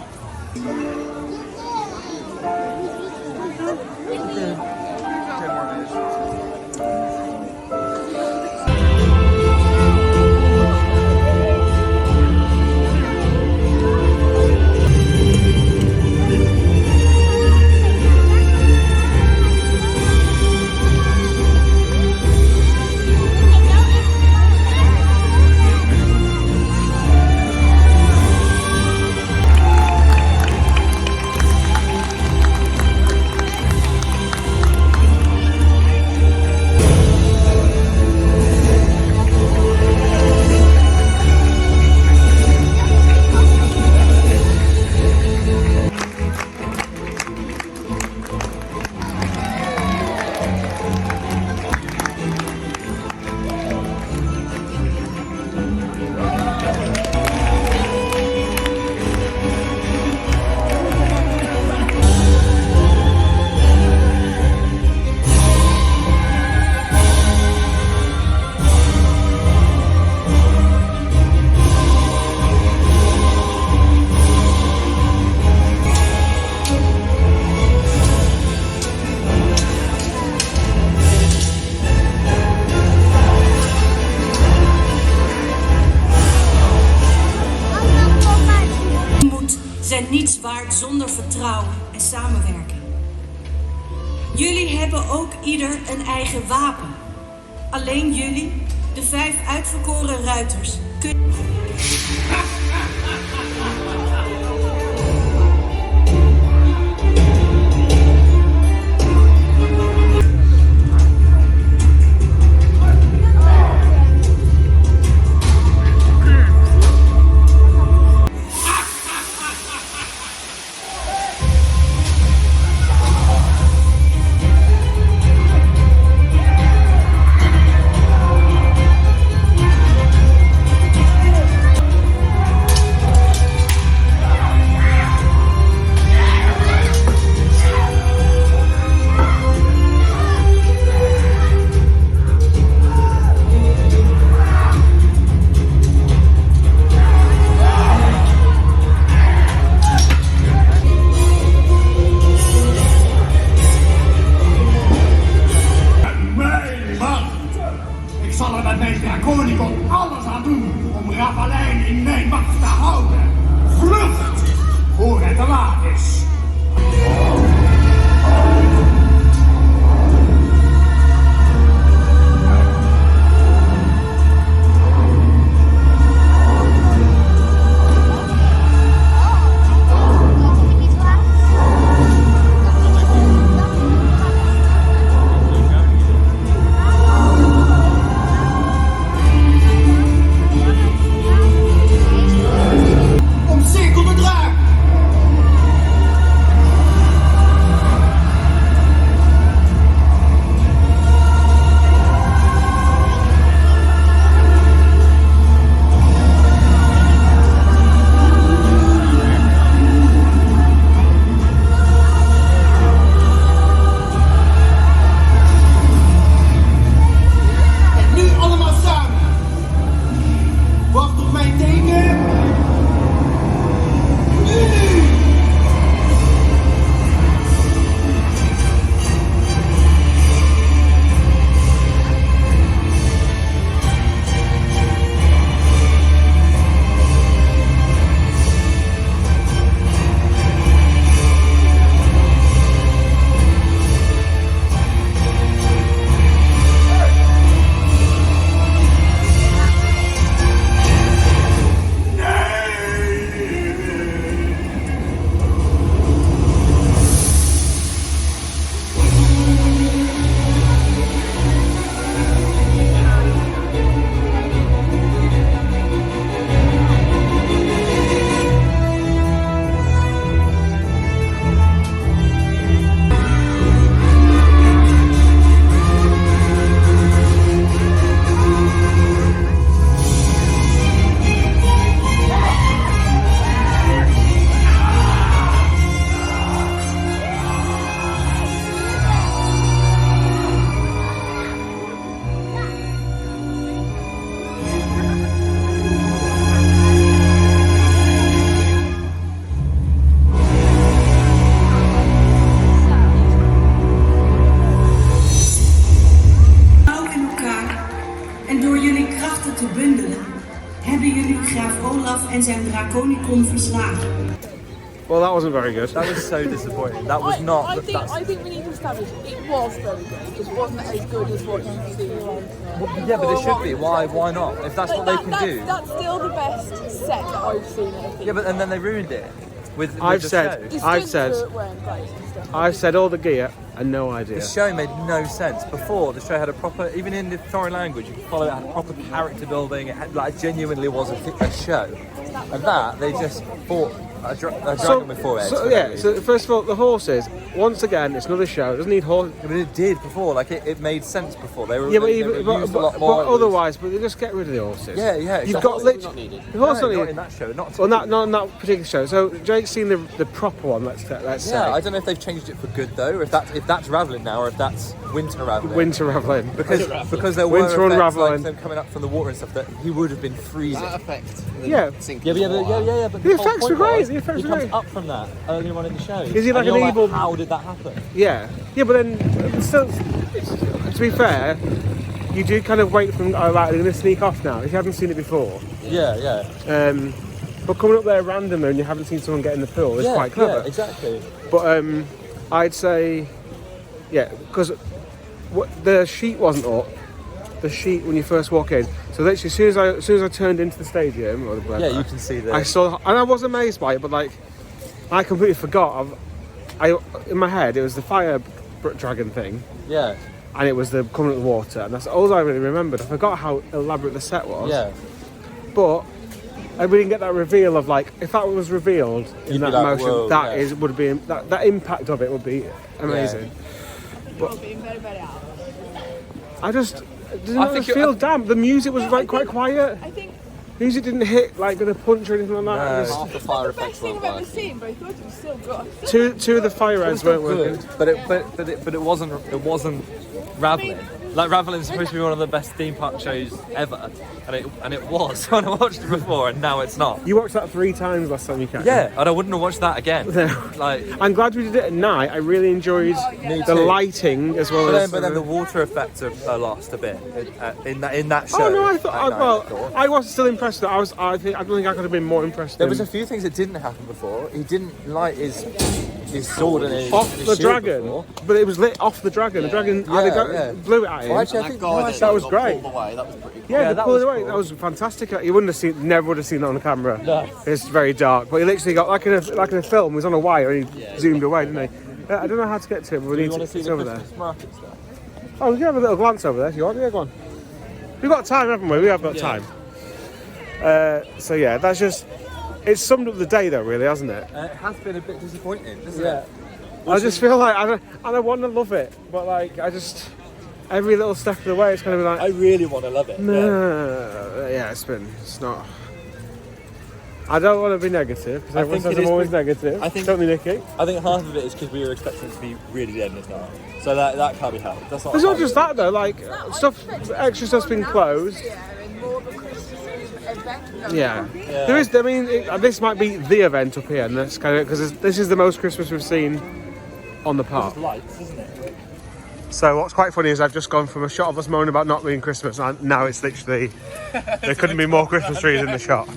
Zijn niets waard zonder vertrouwen en samenwerking. Jullie hebben ook ieder een eigen wapen. Alleen jullie, de 5 uitverkoren ruiters, kunnen... gaf en zijn draconicon verslagen. Well, that wasn't very good. That was so disappointing. That was not. I think we need to establish it was very good. It just wasn't as good as what you've seen. Yeah, but it should be. Why not? If that's what they can do. That's still the best set that I've seen. Yeah, but and then they ruined it with I've the said, show. I've said all the gear and no idea. The show made no sense. Before, the show had a proper, even in the foreign language, you could follow it, had a proper character building, it had, like, genuinely was a show. And that, they just fought a dragon before it. So first of all, the horses, once again, it's another show, it doesn't need horses. Yeah, but it did before, like, it made sense before. They were, Yeah, they were used a lot more. but otherwise, but they just get rid of the horses. Yeah, You've exactly. got literally... The horse No, not not needed. in that show, not Well, not in that particular show. So Jake's seen the proper one, let's say. Yeah, I don't know if they've changed it for good though, or if that's Raveleijn now, or if that's Winter Raveleijn. Winter Raveleijn. Because there were Winter on effects, like Raveleijn. them coming up from the water and stuff that he would have been freezing. That effect. Yeah. But the The whole effects point were great, was the effects he were comes great. up from that earlier on in the show. Is he like and an you're evil- How did that happen? Yeah, but then still, to be fair, you do kind of wait for them. Oh, right, they're going to sneak off now. If you haven't seen it before, Yeah. but coming up there randomly and you haven't seen someone get in the pool is quite clever. Yeah, exactly. But I'd say, yeah, because the sheet wasn't up. The sheet when you first walk in. So literally, as soon as I turned into the stadium, or the You can see that. I saw, and I was amazed by it, but like, I completely forgot. In my head, it was the fire dragon thing, Yeah, and it was the coming at the water, and that's all I really remembered. I forgot how elaborate the set was. yeah. But we didn't get that reveal of like, if that was revealed in You'd that be like, motion, whoa, that yeah. would be that impact of it would be amazing. I just didn't feel damp. The music was quite quiet. I think Music didn't hit like with a punch or anything like that. No. It Half the fire the best effects thing weren't I've ever working. seen, but I thought it was still good. was, two of the fire heads weren't working. But it wasn't Raveleijn. Like Ravelijn's supposed to be one of the best theme park shows ever, and it was when I watched it before, and now it's not. You watched that 3 times last time you came. Yeah, and I wouldn't have watched that again. Like, I'm glad we did it at night. I really enjoyed the too. lighting as well as. but then the water effects are lost a bit in that show. Oh no! I that thought. night, I was still impressed. I don't think I could have been more impressed. There was a few things that didn't happen before. He didn't light his sword and his off his the shield dragon, before. but it was lit off the dragon. The dragon blew it at him. Well, actually, I That think guy that was got great. pulled away, that was pretty cool. Yeah, they that pulled was it away. cool. That was fantastic. You wouldn't have seen, never would have seen that on the camera. No. It's very dark, but he literally got like in a film. He was on a wire and he zoomed away, didn't he? I don't know how to get to it, but we Do need you want to to see it's the over there. Christmas market stuff? Oh, we can have a little glance over there if you want. Yeah, go on. We've got time, haven't we? We have got time. So yeah, that's just. It's summed up the day though, really, hasn't it? It has been a bit disappointing, isn't it? I just feel like I want to love it, but like every little step of the way, it's going to be like. I really want to love it. Yeah, it's not. I don't want to be negative because everyone think says it I'm is always pretty- negative. I think- Don't be Nickie. I think half of it is because we were expecting it to be really dead and it's not. So that can't be helped. That's not. It's not just that though. Like extra stuff's been closed. And more of a Christmas event. Yeah. There is. I mean, this might be the event up here, and that's kind of because this is the most Christmas we've seen on the park. Lights, isn't it? So what's quite funny is I've just gone from a shot of us moaning about not being Christmas, and now it's literally there couldn't be more Christmas trees in the shot.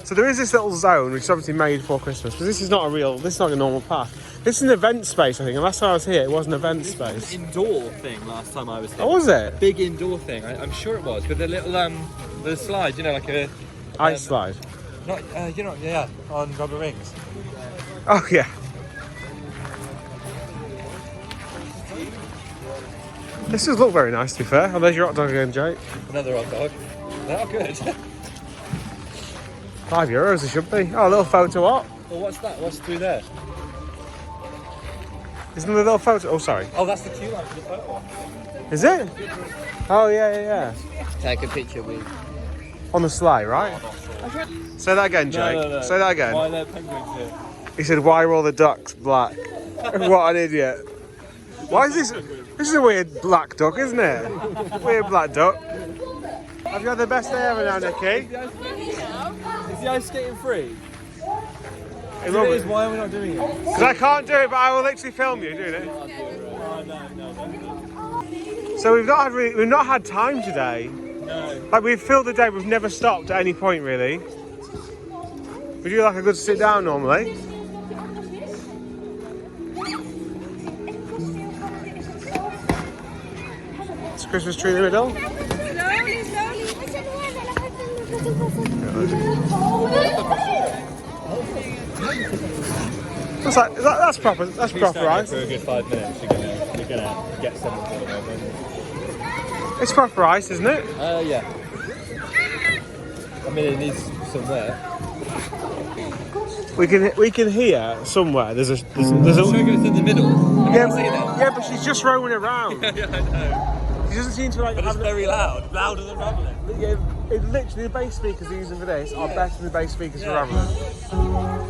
So there is this little zone which is obviously made for Christmas, because this is not a normal path. This is an event space, I think. And last time I was here, it was an event space. Indoor thing last time I was here. Oh, was it? Big indoor thing. I'm sure it was with the little the slide, you know, like a Ice slide. not on rubber rings. Oh yeah. This does look very nice, to be fair. Oh, there's your hot dog again, Jake. Another hot dog. They're good. €5 it should be. Oh, a little photo op. Well, what's that? What's through there? Isn't there a little photo? Oh, sorry. Oh, that's the queue line for the photo. Is it? Oh, yeah. Take a picture with. On the sleigh, right? Say that again, Jake. No. Say that again. Why are there penguins here? He said, why are all the ducks black? What an idiot. Why is this? This is a weird black duck, isn't it? Weird black duck. Have you had the best day ever now, Nickie? Is the ice skating free? It It is. Why are we not doing it? Because I can't do it, but I will literally film you doing it. Oh, no. So we've not had time today. No. Like we've filled the day, we've never stopped at any point really. Would you like a good sit down normally? It's a Christmas tree in the middle. What's that? That's proper. That's proper, right? For a good 5 minutes, you're gonna get something. It's proper ice, isn't it? Yeah. I mean, it needs some work. We can hear somewhere. There's a. Should I go through the middle? Yeah, but she's just roaming around. Yeah, I know. She doesn't seem to like. But it's very loud, louder than Raveleijn. Yeah, it literally the bass speakers they're using for this are better than the bass speakers for Raveleijn.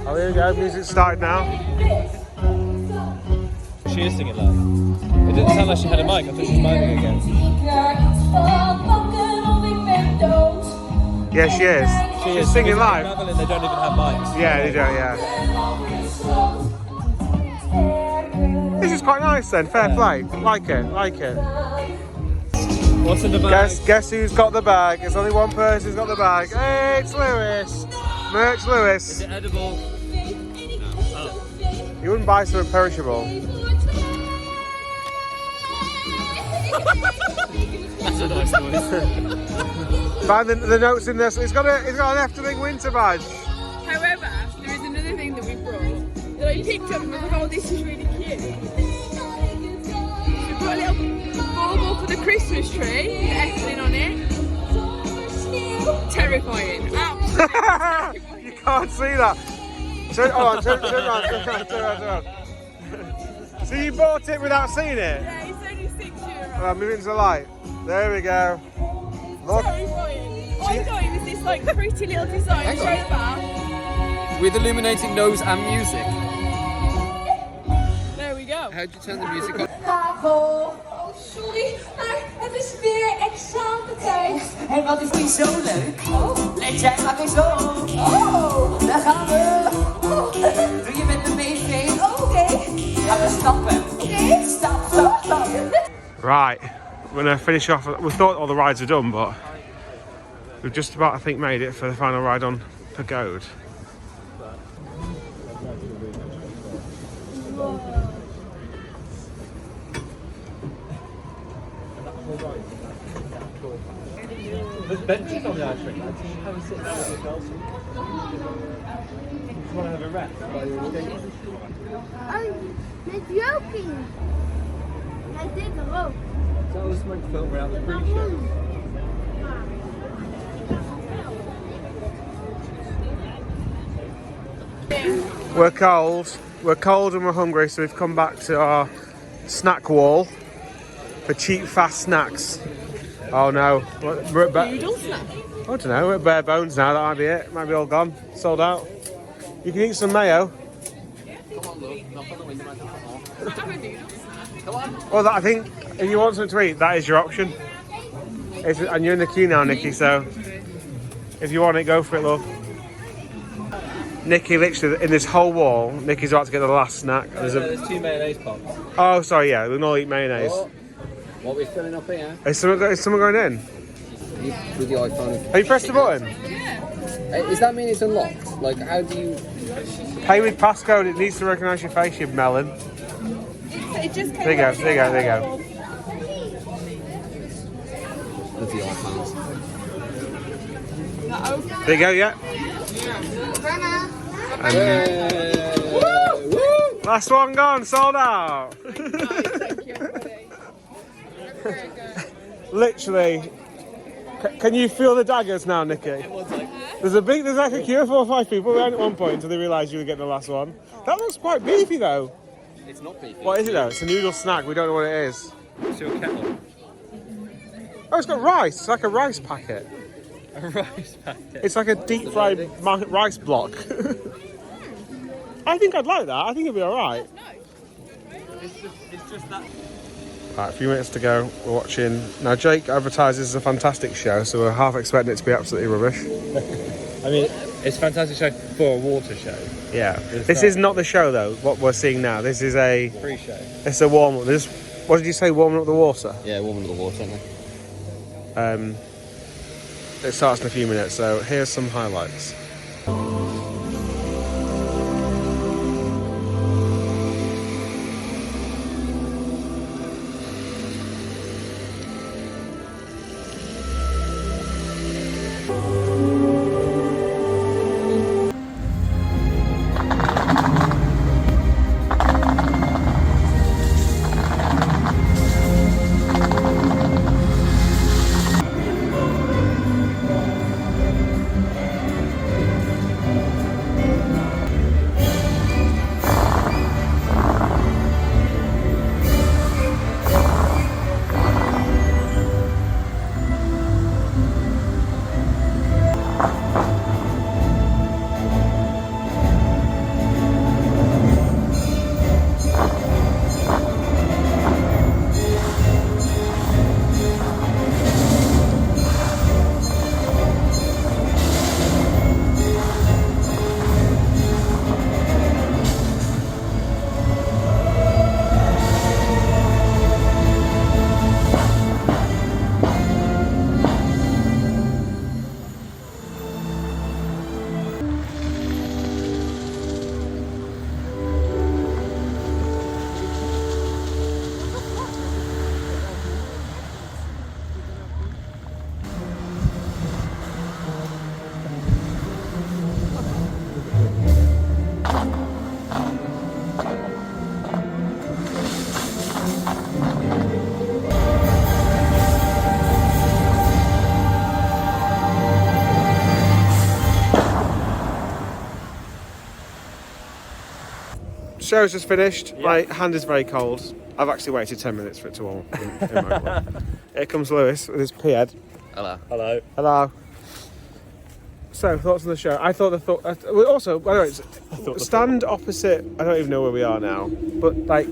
Oh, there we go. Music's started now. She is singing loud. It didn't sound like she had a mic. I thought she was miming again. Yeah, she is. She's singing live. Raveleijn, they don't even have mics. Yeah, they don't. Yeah. This is quite nice then. Fair play. Like it. Like it. What's in the bag? Guess who's got the bag? It's only one person who's got the bag. Hey, it's Lewis. Merch Lewis. Is it edible? Oh. You wouldn't buy something perishable. That's a nice noise. Find the notes in this. It's got an Efteling winter badge. However, there is another thing that we brought that I picked up and I was like, oh, this is really cute. So we put a little bauble for the Christmas tree with Efteling on it. Terrifying. Absolutely. You can't see that. Turn around. So you bought it without seeing it? Yeah, it's only €6. Right, move it into the light. There we go. Look. Terrifying. I thought it was this like pretty little design. Show the back. With illuminating nose and music. There we go. How'd you turn the music on? Oh, sorry, maar het is weer examentijd. En wat is die zo leuk? Oh, let jij maar eens op. Oh, daar gaan we. Oh, doe je met me mee, Veen? Oh, oké. Gaan we stappen. Oké, stap, stap, stap. Right, we're going to finish off. We thought all the rides are done, but we've just about, I think, made it for the final ride on Pagode. There's benches on the ice rink. Have a sit down with yourself. Just want to have a rest while you're skating. Oh, met joking. Hij dit er ook. That was my film around the pre-show. We're cold. We're cold and we're hungry, so we've come back to our snack wall for cheap, fast snacks. Oh no. We're at Noodle snack. I don't know, we're at bare bones now, that might be it. Might be all gone, sold out. You can eat some mayo. Well, I think if you want something to eat, that is your option. And you're in the queue now, Nickie, so if you want it, go for it, love. Nickie, literally, in this whole wall, Nickie's about to get the last snack. There's 2 mayonnaise pops. Oh, sorry, yeah, we can all eat mayonnaise. What are we filling up here? Is someone going in? With the iPhone. Have you pressed the button? Does that mean it's unlocked? Like, how do you... Pay with passcode, it needs to recognise your face, you melon. It just came There you go, out. there you go, there you go. With the iPhones. There you go, yeah. Woo! Last one gone, sold out. Thank you, everybody. Very good. Literally, can you feel the daggers now, Nickie? There's like a queue of 4 or 5 people around at one point until they realised you were getting the last one. That looks quite beefy though. It's not beefy. What is it though? It's a noodle snack, we don't know what it is. It's your kettle. Oh, it's got rice, it's like a rice packet. A rice packet. It's like a deep fried rice block. I think I'd like that, I think it'd be alright. It's just that. Right, a few minutes to go, we're watching. Now Jake advertises as a fantastic show, so we're half expecting it to be absolutely rubbish. I mean, it's a fantastic show for a water show. Yeah. This is not the show though, what we're seeing now. This is a... Pre-show. It's a warm up. What did you say, warming up the water? Yeah, warming up the water, isn't it? It starts in a few minutes, so here's some highlights. Show's just finished. My hand is very cold. I've actually waited 10 minutes for it to warm up in my blood. Here comes Lewis with his pea head. Hello. Hello. Hello. So, thoughts on the show? I thought also, by the way, stand opposite, I don't even know where we are now, but like,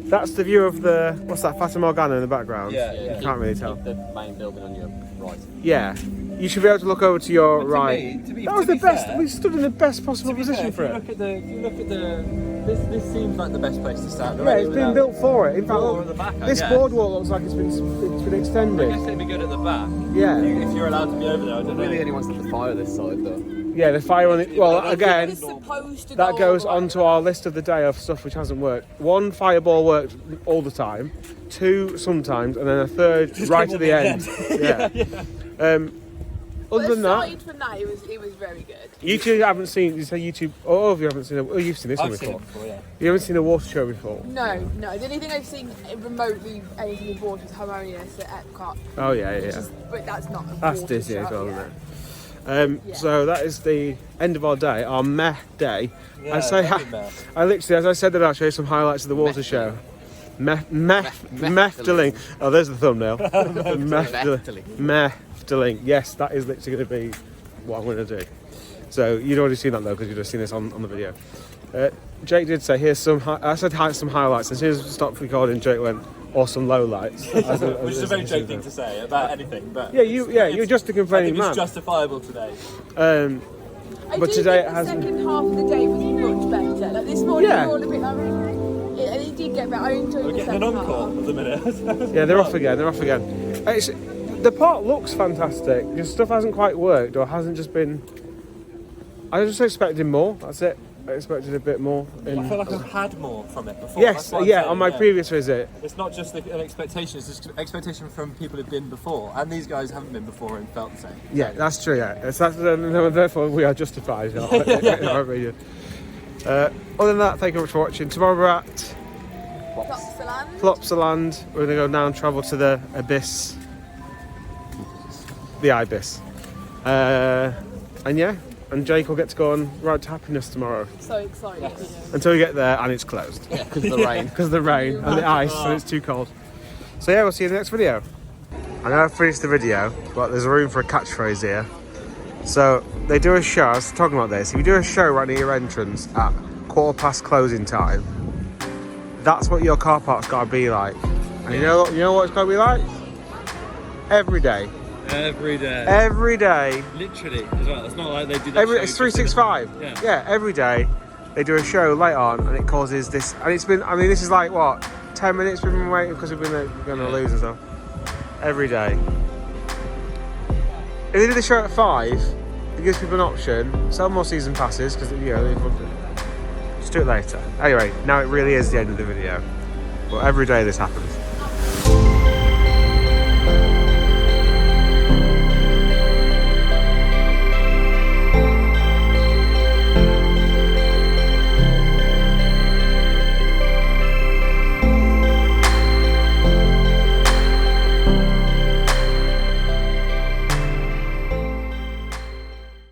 that's the view of the, what's that, Fata Morgana in the background? Yeah. You can't really tell. The main building on your right. Yeah. You should be able to look over to your right. That was the best. Fair, we stood in the best possible position for it. If you look at the, this seems like the best place to stand. Yeah, it's been built for it. In fact, Or at the back, I this guess. boardwalk looks like it's been extended. I guess it'd be good at the back. Yeah. If you're allowed to be over there, I don't know. Really, anyone's at the fire this side though. Yeah, the fire on it. Well, again, It's supposed to that go goes all the way onto our list of the day of stuff which hasn't worked. 1, fireball worked all the time. 2, sometimes, and then a 3rd right at the end. Yeah. Other than that, aside from that, it was very good. you two haven't seen. You say YouTube. All of you haven't seen. Oh, you've seen this one I've seen before. it before, yeah. You haven't seen a water show before. No. The only thing I've seen remotely anything in water is Harmonious at Epcot. Oh yeah. But that's not a That's water Disney show, as well, yeah. isn't it? So that is the end of our day, our meh day. Yeah, I say, very meh. I literally, as I said that, I'll show you some highlights of the water show. Mefteling. Oh, there's the thumbnail. Mefteling. Yes, that is literally going to be what I'm going to do. So you'd already seen that though, because you'd have seen this on the video. Jake did say, here's some. I said some highlights. As soon as we stopped recording, Jake went, or some lowlights. Which is a very Jake thing to say about anything, but you're just a complaining man. It's justifiable today. I But do today think it hasn't. the second half of the day was much better. Like this morning, we were all a bit like, and it did get better. I enjoyed We're the getting an second encore half. at the minute. Yeah, they're off again. The part looks fantastic. Just stuff hasn't quite worked, or hasn't just been. I was just expecting more. That's it. I expected a bit more. I feel like I've had more from it before. Yes, That's what I'm yeah. saying, On my previous visit, It's not just an expectation, it's just expectation from people who've been before. And these guys haven't been before and felt the same. yeah, that's true. Yeah, therefore we are justified. In our opinion. Other than that, thank you very much for watching. Tomorrow we're at Plopsaland. We're gonna go now and travel to the Abyss, the Ibis, and yeah. And Jake will get to go on Road to Happiness tomorrow. So excited. Until we get there and it's closed. Yeah, because of the rain. Because of the rain and the ice and it's too cold. So yeah, we'll see you in the next video. I know I've finished the video, but there's room for a catchphrase here. So they do a show, I was talking about this. If you do a show right near your entrance at 15:15 closing time, that's what your car park's got to be like. And you know what it's got to be like? Every day. Every day. Every day. Literally as well. It's not like they do that. It's 365. Yeah, every day they do a show late on and it causes this. And it's been, I mean, this is like what, 10 minutes we've been waiting because we've been going to lose and stuff. Every day. If they did the show at 5, it gives people an option. Sell more season passes because, just do it later. Anyway, now it really is the end of the video. But every day this happens.